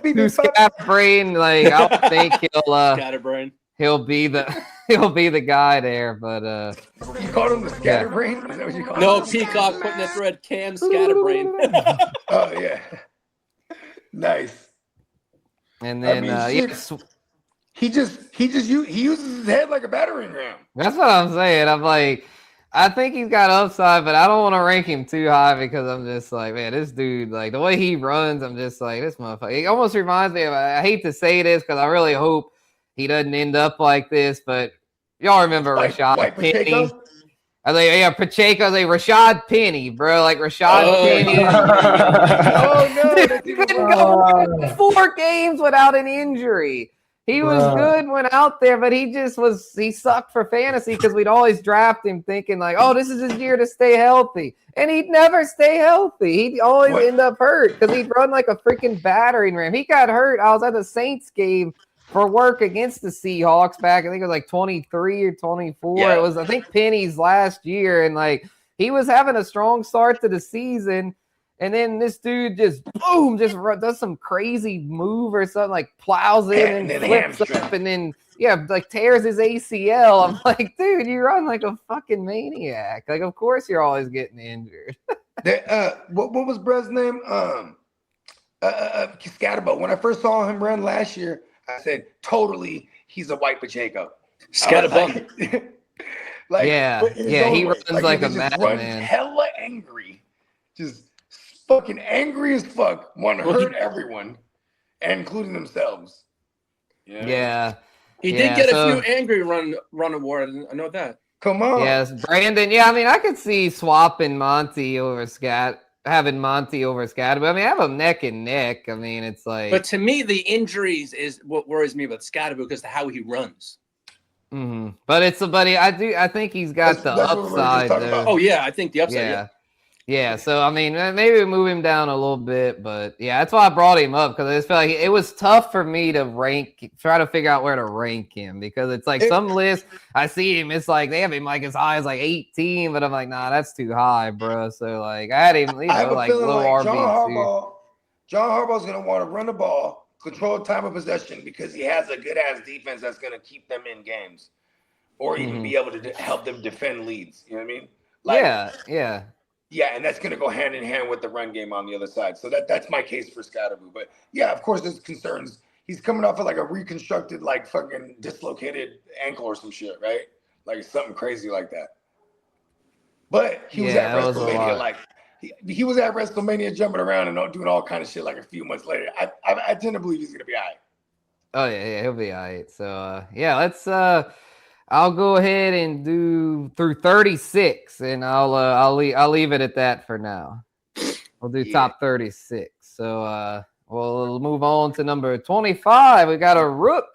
too scatterbrain, like I don't think scatterbrain. He'll be the guy there. But you called him the scatterbrain? Is that what you called him? Peacock putting the thread Cam scatterbrain. Oh yeah, nice. And then He uses his head like a battering ram. That's what I'm saying. I'm like, I think he's got upside, but I don't want to rank him too high because I'm just like, man, this dude, like the way he runs, I'm just like, this motherfucker. He almost reminds me of, I hate to say this because I really hope he doesn't end up like this, but y'all remember Rashad Penny. I was like, Pacheco's like Rashad Penny, bro. Like Rashad Penny. No. He couldn't go 4 games without an injury. He was good when out there, but he sucked for fantasy because we'd always draft him thinking like, oh, this is his year to stay healthy. And he'd never stay healthy. He'd always end up hurt because he'd run like a freaking battering ram. He got hurt. I was at the Saints game for work against the Seahawks back. I think it was like 23 or 24. Yeah. It was, I think, Penny's last year. And like, he was having a strong start to the season. And then this dude just does some crazy move or something, like plows in and flips up and then like tears his ACL. I'm like, dude, you run like a fucking maniac. Like, of course you're always getting injured. What was Brett's name? Scatterbo. When I first saw him run last year, I said, totally, he's a white Pacheco. Scatterbo. He runs like a madman. Hella angry. Just fucking angry as fuck, want to hurt everyone, including themselves. Yeah. He did get a few angry run award. I know that. Come on. Yes, Brandon. Yeah, I mean, I could see swapping Monty over having Monty over Scat. But I mean, I have them neck and neck. I mean, it's like. But to me, the injuries is what worries me about Scatterbo because of how he runs. Mm-hmm. But I think he's got the upside though. Oh yeah, I think the upside. Yeah, so I mean, maybe we move him down a little bit, but yeah, that's why I brought him up because I just feel like it was tough for me to try to figure out where to rank him because it's like some lists I see him, it's like they have him like as high as like 18, but I'm like, nah, that's too high, bro. So like I had him, like low RB2. John Harbaugh's gonna want to run the ball, control time of possession because he has a good ass defense that's gonna keep them in games, or even be able to help them defend leads. You know what I mean? Like, Yeah, and that's going to go hand in hand with the run game on the other side. So that's my case for Scatterbo. But yeah, of course, there's concerns. he's coming off of like a reconstructed, like fucking dislocated ankle or some shit, right? Like something crazy like that. But he was at WrestleMania, like he was at WrestleMania jumping around and doing all kind of shit like a few months later. I tend to believe he's gonna be all right. Oh yeah, he'll be all right. So yeah, let's I'll go ahead and do through 36, and I'll leave it at that for now. We'll do top 36. So we'll move on to number 25. We got a rook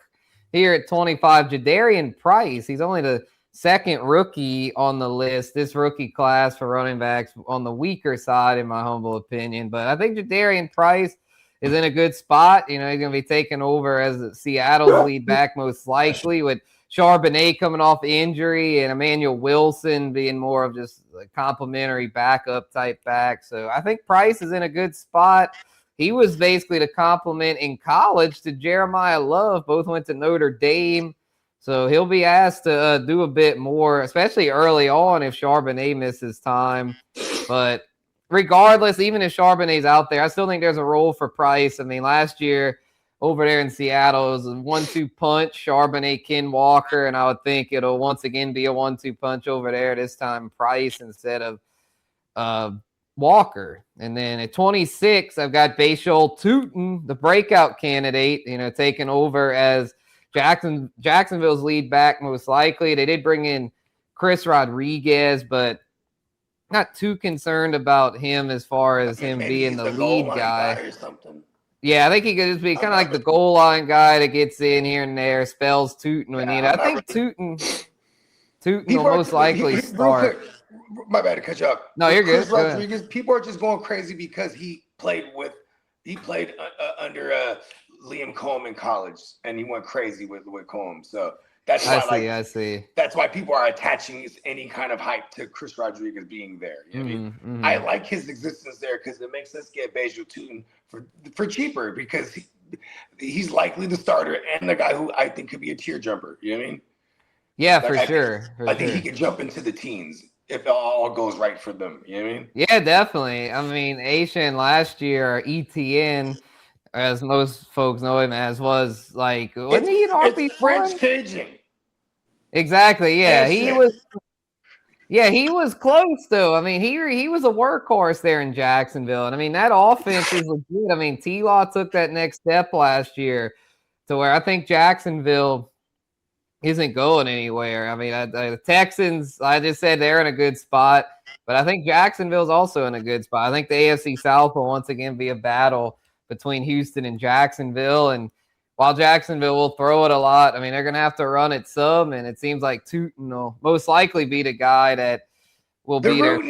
here at 25, Jadarian Price. He's only the second rookie on the list. This rookie class for running backs on the weaker side, in my humble opinion. But I think Jadarian Price is in a good spot. You know, he's going to be taking over as Seattle's lead back most likely, with Charbonnet coming off injury and Emmanuel Wilson being more of just a complimentary backup type back. So I think Price is in a good spot. He was basically the complement in college to Jeremiah Love. Both went to Notre Dame. So he'll be asked to do a bit more, especially early on if Charbonnet misses time. But regardless, even if Charbonnet's out there, I still think there's a role for Price. I mean, last year over there in Seattle, it was a 1-2 punch, Charbonnet, Ken Walker, and I would think it'll once again be a 1-2 punch over there, this time Price instead of Walker. And then at 26, I've got Bashol Tootin, the breakout candidate, you know, taking over as Jacksonville's lead back most likely. They did bring in Chris Rodriguez, but not too concerned about him as far as him being the lead guy. Or something. Yeah, I think he could just be kind of like the goal line guy that gets in here and there, spells Tootin when needed. I think Tootin will most likely start. My bad to cut you off. No, you're good. Chris Rodriguez, people are just going crazy because he played under Liam Combs in college, and he went crazy with Combs. So that's why I see. That's why people are attaching any kind of hype to Chris Rodriguez being there. You know what I mean? Mm-hmm. I like his existence there because it makes us get Bashol Tootin for cheaper, because he's likely the starter and the guy who I think could be a tier jumper. You know what I mean? Yeah, like, for sure. I think he could jump into the teens if it all goes right for them. You know what I mean? Yeah, definitely. I mean, Asian last year, ETN, as most folks know him as, was like, wasn't he an RB1? French Cajun. Exactly. Yeah, he was. Yeah, he was close though. I mean, he was a workhorse there in Jacksonville, and I mean that offense is legit. I mean, T-Law took that next step last year to where I think Jacksonville isn't going anywhere. I mean, the Texans, I just said they're in a good spot, but I think Jacksonville's also in a good spot. I think the AFC South will once again be a battle between Houston and Jacksonville, and while Jacksonville will throw it a lot, I mean, they're going to have to run it some, and it seems like Tootin will most likely be the guy that will be there. The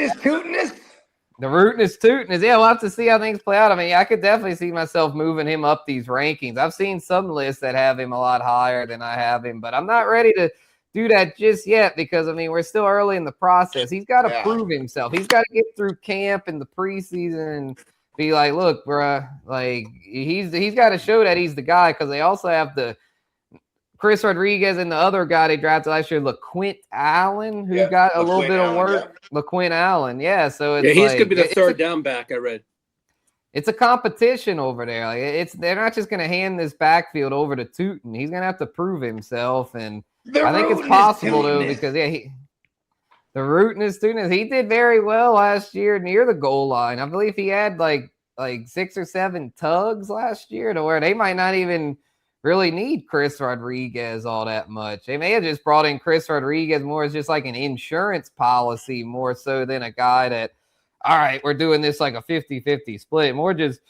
rootinest Tootin. Yeah, we'll have to see how things play out. I mean, I could definitely see myself moving him up these rankings. I've seen some lists that have him a lot higher than I have him, but I'm not ready to do that just yet because, I mean, we're still early in the process. He's got to prove himself. He's got to get through camp and the preseason and be like, look, bro, like he's got to show that he's the guy, because they also have the Chris Rodriguez and the other guy they drafted last year, LaQuint Allen, who got a little bit of work. LaQuint Allen, so it's he's gonna be the third down back. I read. It's a competition over there. Like they're not just gonna hand this backfield over to Tootin. He's gonna have to prove himself, and I think it's possible though, because the rootinest Tootin, he did very well last year near the goal line. I believe he had like 6 or 7 tugs last year to where they might not even really need Chris Rodriguez all that much. They may have just brought in Chris Rodriguez more as just like an insurance policy more so than a guy that, all right, we're doing this like a 50-50 split. More just,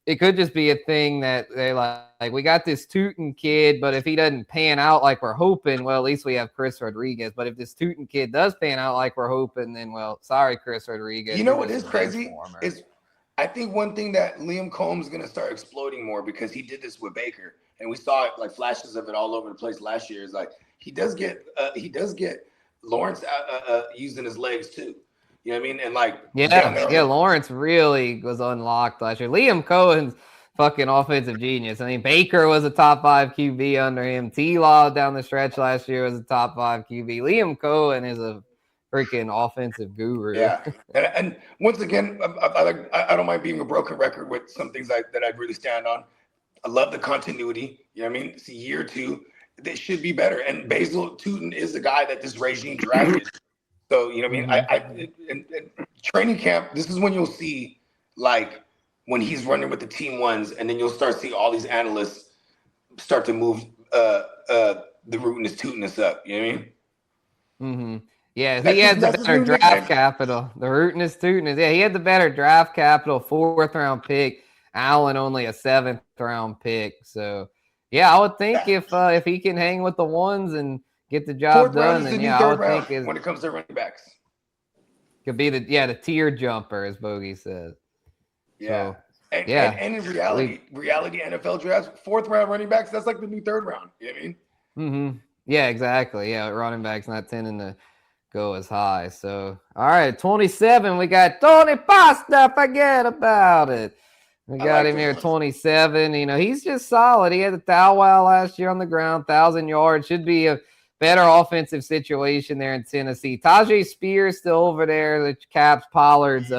it could just be a thing that they like we got this Tootin kid, but if he doesn't pan out like we're hoping, well, at least we have Chris Rodriguez. But if this Tootin kid does pan out like we're hoping, then, well, sorry, Chris Rodriguez. You know what is crazy is I think one thing that Liam Combs is going to start exploiting more, because he did this with Baker, and we saw it like flashes of it all over the place last year, is like he does get Lawrence using his legs too. You know what I mean? And like, Lawrence really was unlocked last year. Liam Cohen's fucking offensive genius. I mean, Baker was a top 5 QB under him. T-Law down the stretch last year was a top 5 QB. Liam Cohen is a freaking offensive guru. Yeah. And once again, I don't mind being a broken record with some things that I really stand on. I love the continuity. You know what I mean? It's a year or two. They should be better. And Basil Tootin is the guy that this regime drafted. So, you know what I mean? In training camp, this is when you'll see, like, when he's running with the team ones, and then you'll start seeing all these analysts start to move the rootiness, tootiness up. You know what I mean? Mm-hmm. Yeah, he had the better draft capital. The rootiness, tootiness. Yeah, he had the better draft capital, 4th round pick. Allen only a 7th round pick. So, yeah, I would think if he can hang with the ones and get the job done, then I would think when it comes to running backs, could be the tier jumper, as Bogey says. Yeah. So, and in reality NFL drafts, 4th round running backs, that's like the new 3rd round. You know what I mean? Mm-hmm. Yeah, exactly. Yeah, running backs not tending to go as high. So, all right, 27, we got Tony Pasta. Forget about it. We got him here, 27. You know, he's just solid. He had the Thou Wow last year on the ground, 1,000 yards. Should be a better offensive situation there in Tennessee. Tajay Spears still over there. The Caps Pollard's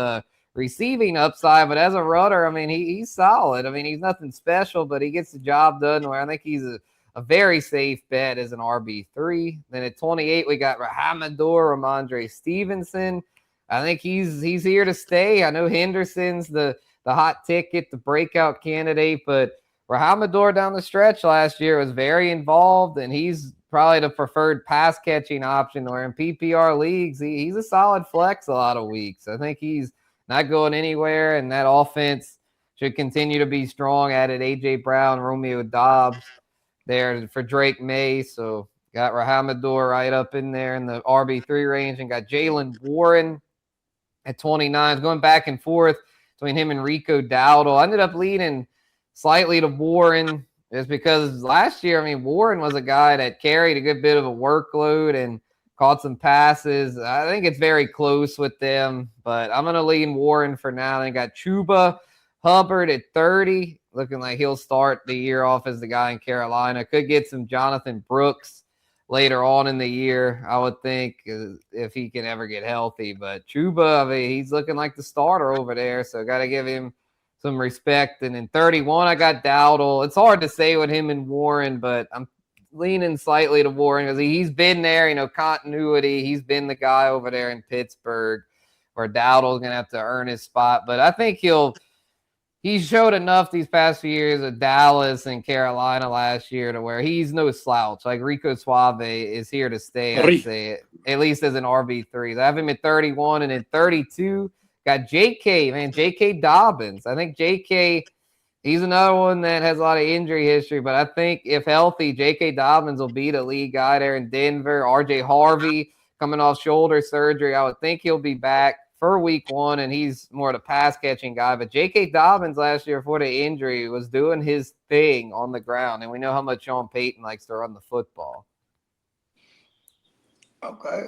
receiving upside, but as a runner, I mean, he's solid. I mean, he's nothing special, but he gets the job done. Where I think he's a very safe bet as an RB3. Then at 28, we got Rahamador, Ramondre Stevenson. I think he's here to stay. I know Henderson's the hot ticket, the breakout candidate, but Rahamador down the stretch last year was very involved, and he's probably the preferred pass catching option. Where in PPR leagues, he's a solid flex a lot of weeks. I think he's not going anywhere, and that offense should continue to be strong. Added A.J. Brown, Romeo Dobbs there for Drake May. So got Rahamador right up in there in the RB3 range, and got Jalen Warren at 29. Going back and forth between him and Rico Dowdle. I ended up leaning slightly to Warren just because last year, I mean, Warren was a guy that carried a good bit of a workload and caught some passes. I think it's very close with them, but I'm going to lean Warren for now. Then got Chuba Hubbard at 30, looking like he'll start the year off as the guy in Carolina. Could get some Jonathan Brooks later on in the year, I would think, if he can ever get healthy. But Chuba, I mean, he's looking like the starter over there, so got to give him some respect. And in 31, I got Dowdle. It's hard to say with him and Warren, but I'm leaning slightly to Warren because he's been there, you know, continuity. He's been the guy over there in Pittsburgh where Dowdle's going to have to earn his spot. But I think he showed enough these past few years of Dallas and Carolina last year to where he's no slouch. Like Rico Suave is here to stay, I'd say, at least as an RB3. I have him at 31, and at 32, got J.K. Dobbins. I think J.K., he's another one that has a lot of injury history, but I think if healthy, J.K. Dobbins will be the lead guy there in Denver. R.J. Harvey coming off shoulder surgery. I would think he'll be back for week 1, and he's more of a pass-catching guy. But J.K. Dobbins last year before the injury was doing his thing on the ground, and we know how much Sean Payton likes to run the football. Okay.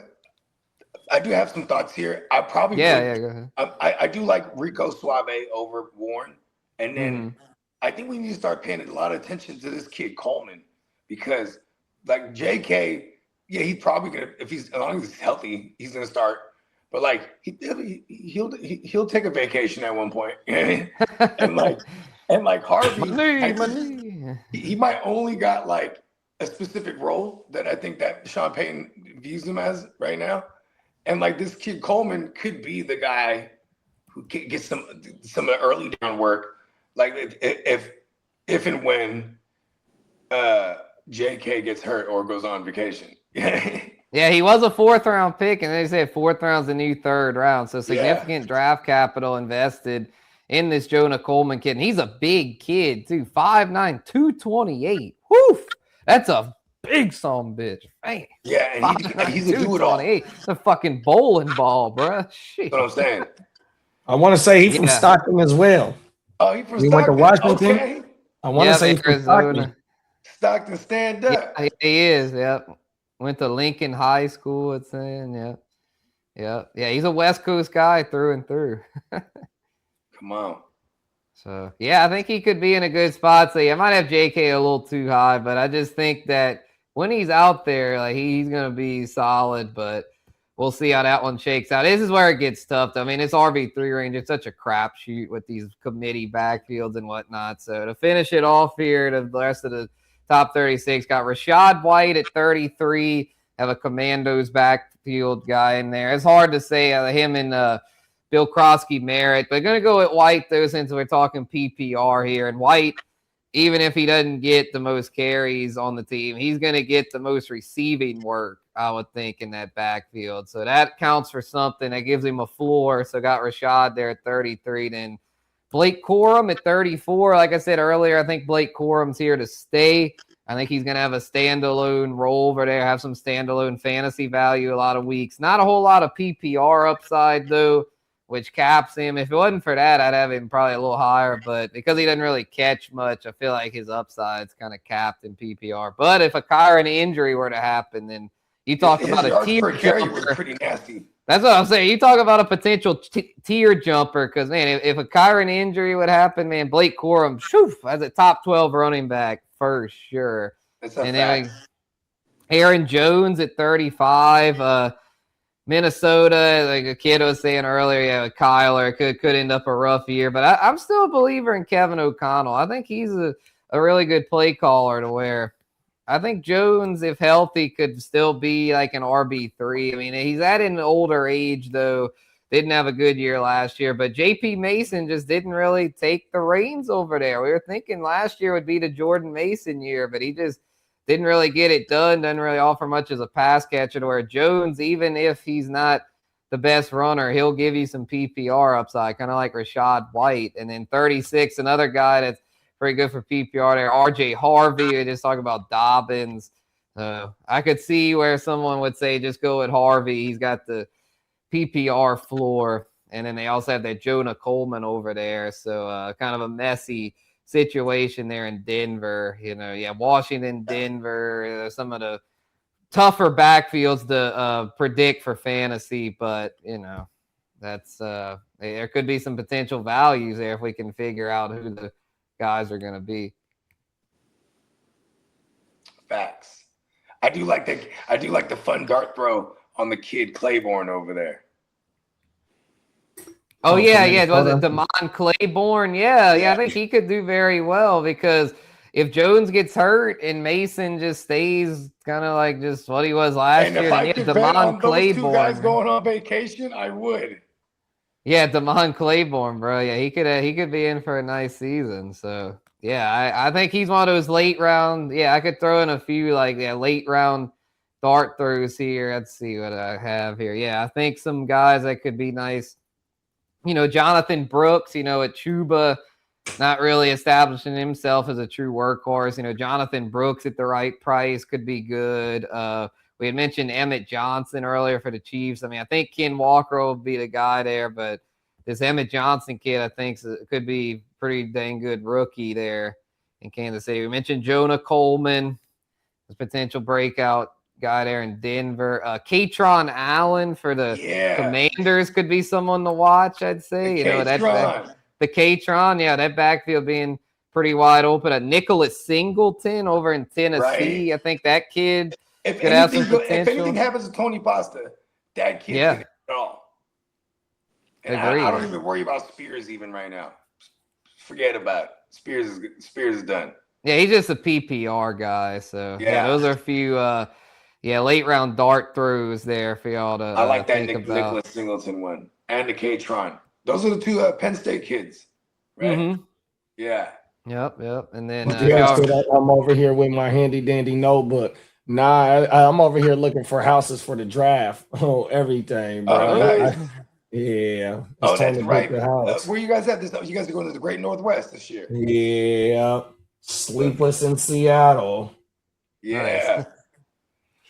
I do have some thoughts here. I probably go ahead. I do like Rico Suave over Warren. And then I think we need to start paying a lot of attention to this kid Coleman, because like JK, he's probably gonna, as long as he's healthy, he's gonna start. But like he'll take a vacation at one point, and like Harvey, he might only got like a specific role that I think that Sean Payton views him as right now, and like this kid Coleman could be the guy who gets some of the early down work. Like if and when JK gets hurt or goes on vacation. Yeah, he was a 4th round pick, and they say 4th round's the new 3rd round. So significant draft capital invested in this Jonah Coleman kid. And he's a big kid, too. 5'9", 228. Woof! That's a big son bitch. Man. Yeah, and he's a do-it-all. It's a fucking bowling ball, bro. Shit. That's what I'm saying. I want to say he's from Stockton as well. Oh, he's from Stockton. Went to Washington. Okay. I want to say he's from Stockton. Stockton, stand up. Yeah, he is, yep. Went to Lincoln High School, it's saying, yeah. He's a West Coast guy through and through. Come on. So, I think he could be in a good spot. So, I might have JK a little too high, but I just think that when he's out there, like he's going to be solid. But we'll see how that one shakes out. This is where it gets tough. I mean, it's RB3 range. It's such a crapshoot with these committee backfields and whatnot. So to finish it off here, the rest of the top 36 got Rachaad White at 33. Have a Commandos backfield guy in there. It's hard to say him and Bill Krosky Merritt, but going to go with White though, since we're talking PPR here. And White, even if he doesn't get the most carries on the team, he's going to get the most receiving work, I would think, in that backfield. So that counts for something. That gives him a floor. So got Rachaad there at 33. Then Blake Corum at 34. Like I said earlier, I think Blake Corum's here to stay. I think he's going to have a standalone role over there, have some standalone fantasy value a lot of weeks. Not a whole lot of PPR upside, though, which caps him. If it wasn't for that, I'd have him probably a little higher. But because he doesn't really catch much, I feel like his upside's kind of capped in PPR. But if a Kyron injury were to happen, then you talk about a tier jumper. Pretty nasty. That's what I'm saying. You talk about a potential tier jumper because, man, if a Kyron injury would happen, man, Blake Corum, as a top 12 running back for sure. That's a and fact. then Aaron Jones at 35. Minnesota, like a kid was saying earlier, Kyler could end up a rough year. But I'm still a believer in Kevin O'Connell. I think he's a really good play caller to where I think Jones, if healthy, could still be like an RB3. I mean, he's at an older age, though. Didn't have a good year last year. But J.P. Mason just didn't really take the reins over there. We were thinking last year would be the Jordan Mason year, but he just didn't really get it done. Doesn't really offer much as a pass catcher to where Jones, even if he's not the best runner, he'll give you some PPR upside, kind of like Rachaad White. And then 36, another guy that's pretty good for PPR there. RJ Harvey, we just talk about Dobbins. I could see where someone would say just go with Harvey. He's got the PPR floor. And then they also have that Jonah Coleman over there. So kind of a messy situation there in Denver. Washington, Denver, some of the tougher backfields to predict for fantasy. But, that's there could be some potential values there if we can figure out who the guys are going to be. Facts. I do like the fun dart throw on the kid Claiborne over there. Oh, yeah. Was it Damon Claiborne? Yeah. I think he could do very well because if Jones gets hurt and Mason just stays kind of like just what he was last year, if I could bet on those two guys going on vacation, I would. Yeah, Damon Claiborne, bro. Yeah, he could be in for a nice season. So yeah, I think he's one of those late round. Yeah, I could throw in a few late round dart throws here. Let's see what I have here. Yeah, I think some guys that could be nice. Jonathan Brooks, at Chuba, not really establishing himself as a true workhorse. Jonathan Brooks at the right price could be good. We had mentioned Emmett Johnson earlier for the Chiefs. I mean, I think Ken Walker will be the guy there, but this Emmett Johnson kid, I think, could be pretty dang good rookie there in Kansas City. We mentioned Jonah Coleman, this potential breakout guy there in Denver. Katron Allen for the Commanders could be someone to watch, I'd say. The Katron, that backfield being pretty wide open. Nicholas Singleton over in Tennessee. Right. I think that kid could have some potential. If anything happens to Tony Pasta, that kid can hit it all. And I don't even worry about Spears even right now. Forget about it. Spears is done. Yeah, he's just a PPR guy. So those are a few late round dart throws there for y'all to I like that Nicholas Singleton one and the K-Tron. Those are the two Penn State kids, right? Mm-hmm. Yeah. Yep. And then I'm over here with my handy dandy notebook. I'm over here looking for houses for the draft. Oh, everything, bro. Oh, nice. That's right. Where you guys at this? You guys are going to the Great Northwest this year. Yeah. Sleepless in Seattle. Yeah.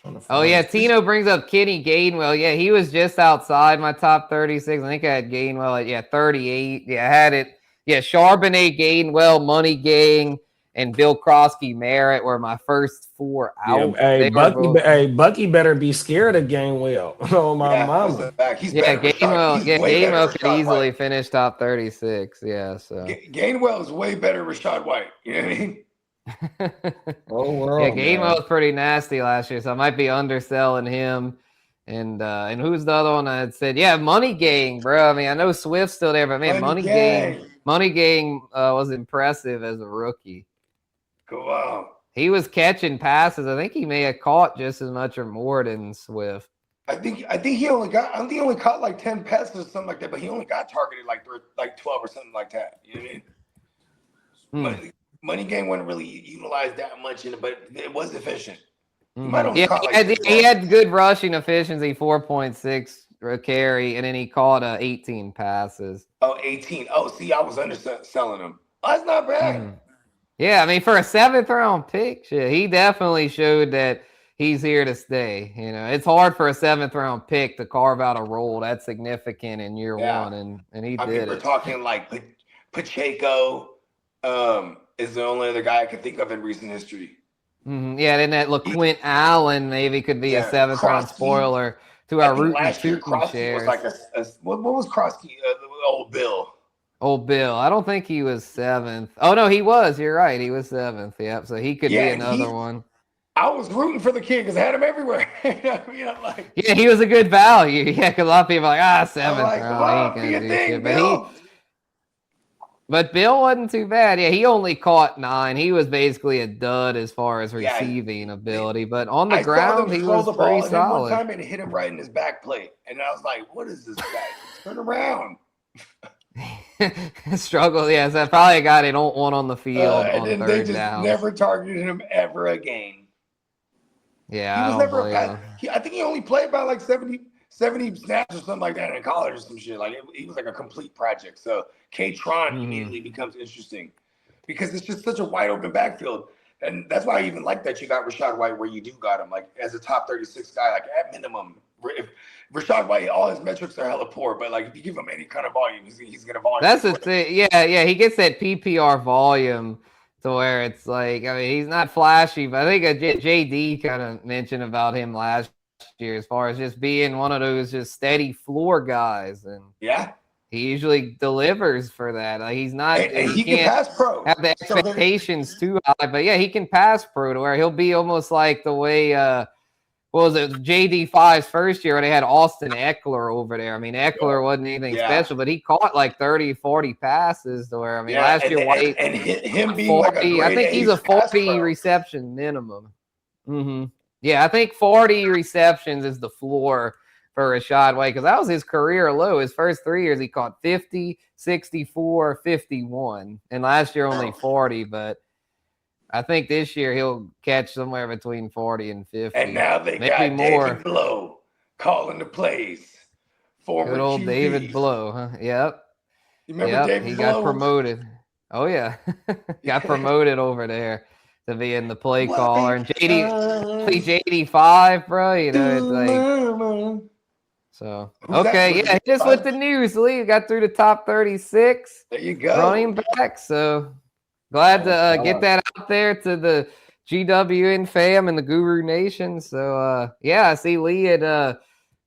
Nice. Oh, yeah. Tino brings up Kenny Gainwell. Yeah, he was just outside my top 36. I think I had Gainwell at 38. Yeah, I had it. Yeah, Charbonnet, Gainwell, Money Gang, and Bill Krosky Merritt were my first four out. Bucky better be scared of Gainwell. Oh, my mama. Gainwell could easily finish top 36. Yeah, so Gainwell is way better Rachaad White. You know what I mean? Gainwell was pretty nasty last year, so I might be underselling him. And who's the other one that said, yeah, Money Gang, bro. I mean, I know Swift's still there, but man, Money Gang was impressive as a rookie. Wow. He was catching passes. I think he may have caught just as much or more than Swift. I think he only caught like 10 passes or something like that, but he only got targeted like 12 or something like that. You know what I mean? Money Gang wasn't really utilized that much in it, but it was efficient. He had good rushing efficiency, 4.6 carry, and then he caught 18 passes. Oh, 18. Oh, see, I was underselling him. Oh, that's not bad. Yeah, I mean, for a 7th round pick, shit, he definitely showed that he's here to stay. You know, it's hard for a 7th round pick to carve out a role that's significant in year one, and he did it. We're talking like Pacheco is the only other guy I can think of in recent history. Yeah, then that LaQuint Allen maybe could be a 7th round spoiler to our root and shooting shares. Was like what was Krosky? Old Bill. Old Bill. I don't think he was 7th. Oh no, he was. You're right. He was 7th. Yep. So he could be another one. I was rooting for the kid because I had him everywhere. Yeah, he was a good value. Yeah, because a lot of people are like, 7th round. He ain't gonna do shit. But Bill wasn't too bad. Yeah, he only caught 9. He was basically a dud as far as receiving ability. But on the ground, he was pretty solid. One time and hit him right in his back plate. And I was like, what is this guy? Turn around. Struggle. Yeah, so probably a guy they don't want on the field on and 3rd they just down. never targeted him ever again. Yeah, he was never a pass. I think he only played about like 70 snaps or something like that in college or some shit. Like he was like a complete project. So K-Tron immediately becomes interesting because it's just such a wide open backfield. And that's why I even like that you got Rachaad White where you do got him, like as a top 36 guy, like at minimum. If Rachaad White, all his metrics are hella poor, but like if you give him any kind of volume, he's gonna volume. That's the thing. Yeah, he gets that PPR volume to where it's like, I mean, he's not flashy, but I think JD kind of mentioned about him last year as far as just being one of those just steady floor guys, and he usually delivers for that. Like he's not, he can pass pro. Have the expectations too high, but yeah, he can pass pro to where he'll be almost like the way what was it, JD5's first year where they had Austin Eckler over there. I mean, Eckler wasn't anything special, but he caught like 30, 40 passes to where, I mean, last year White and him being 40, like a I think he's a 40 reception minimum. Yeah, I think 40 receptions is the floor for Rachaad White because that was his career low. His first 3 years, he caught 50, 64, 51. And last year only 40, but I think this year he'll catch somewhere between 40 and 50. And now they got more. David Blow calling the plays. Good old QB. David Blow, huh? Yep. You remember David he Blow? Got promoted. Oh, yeah. Got promoted over there to be in the play caller. And JD5, bro. You know, it's like. So, okay. Yeah, just with the news, Lee. Got through the top 36. There you go. Running back. So. Glad to get that out there to the GWN fam and the Guru Nation. So, yeah, I see Lee had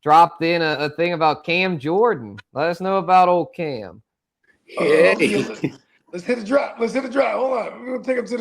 dropped in a thing about Cam Jordan. Let us know about old Cam. Hey. Let's hit a drop. Hold on. We're going to take him to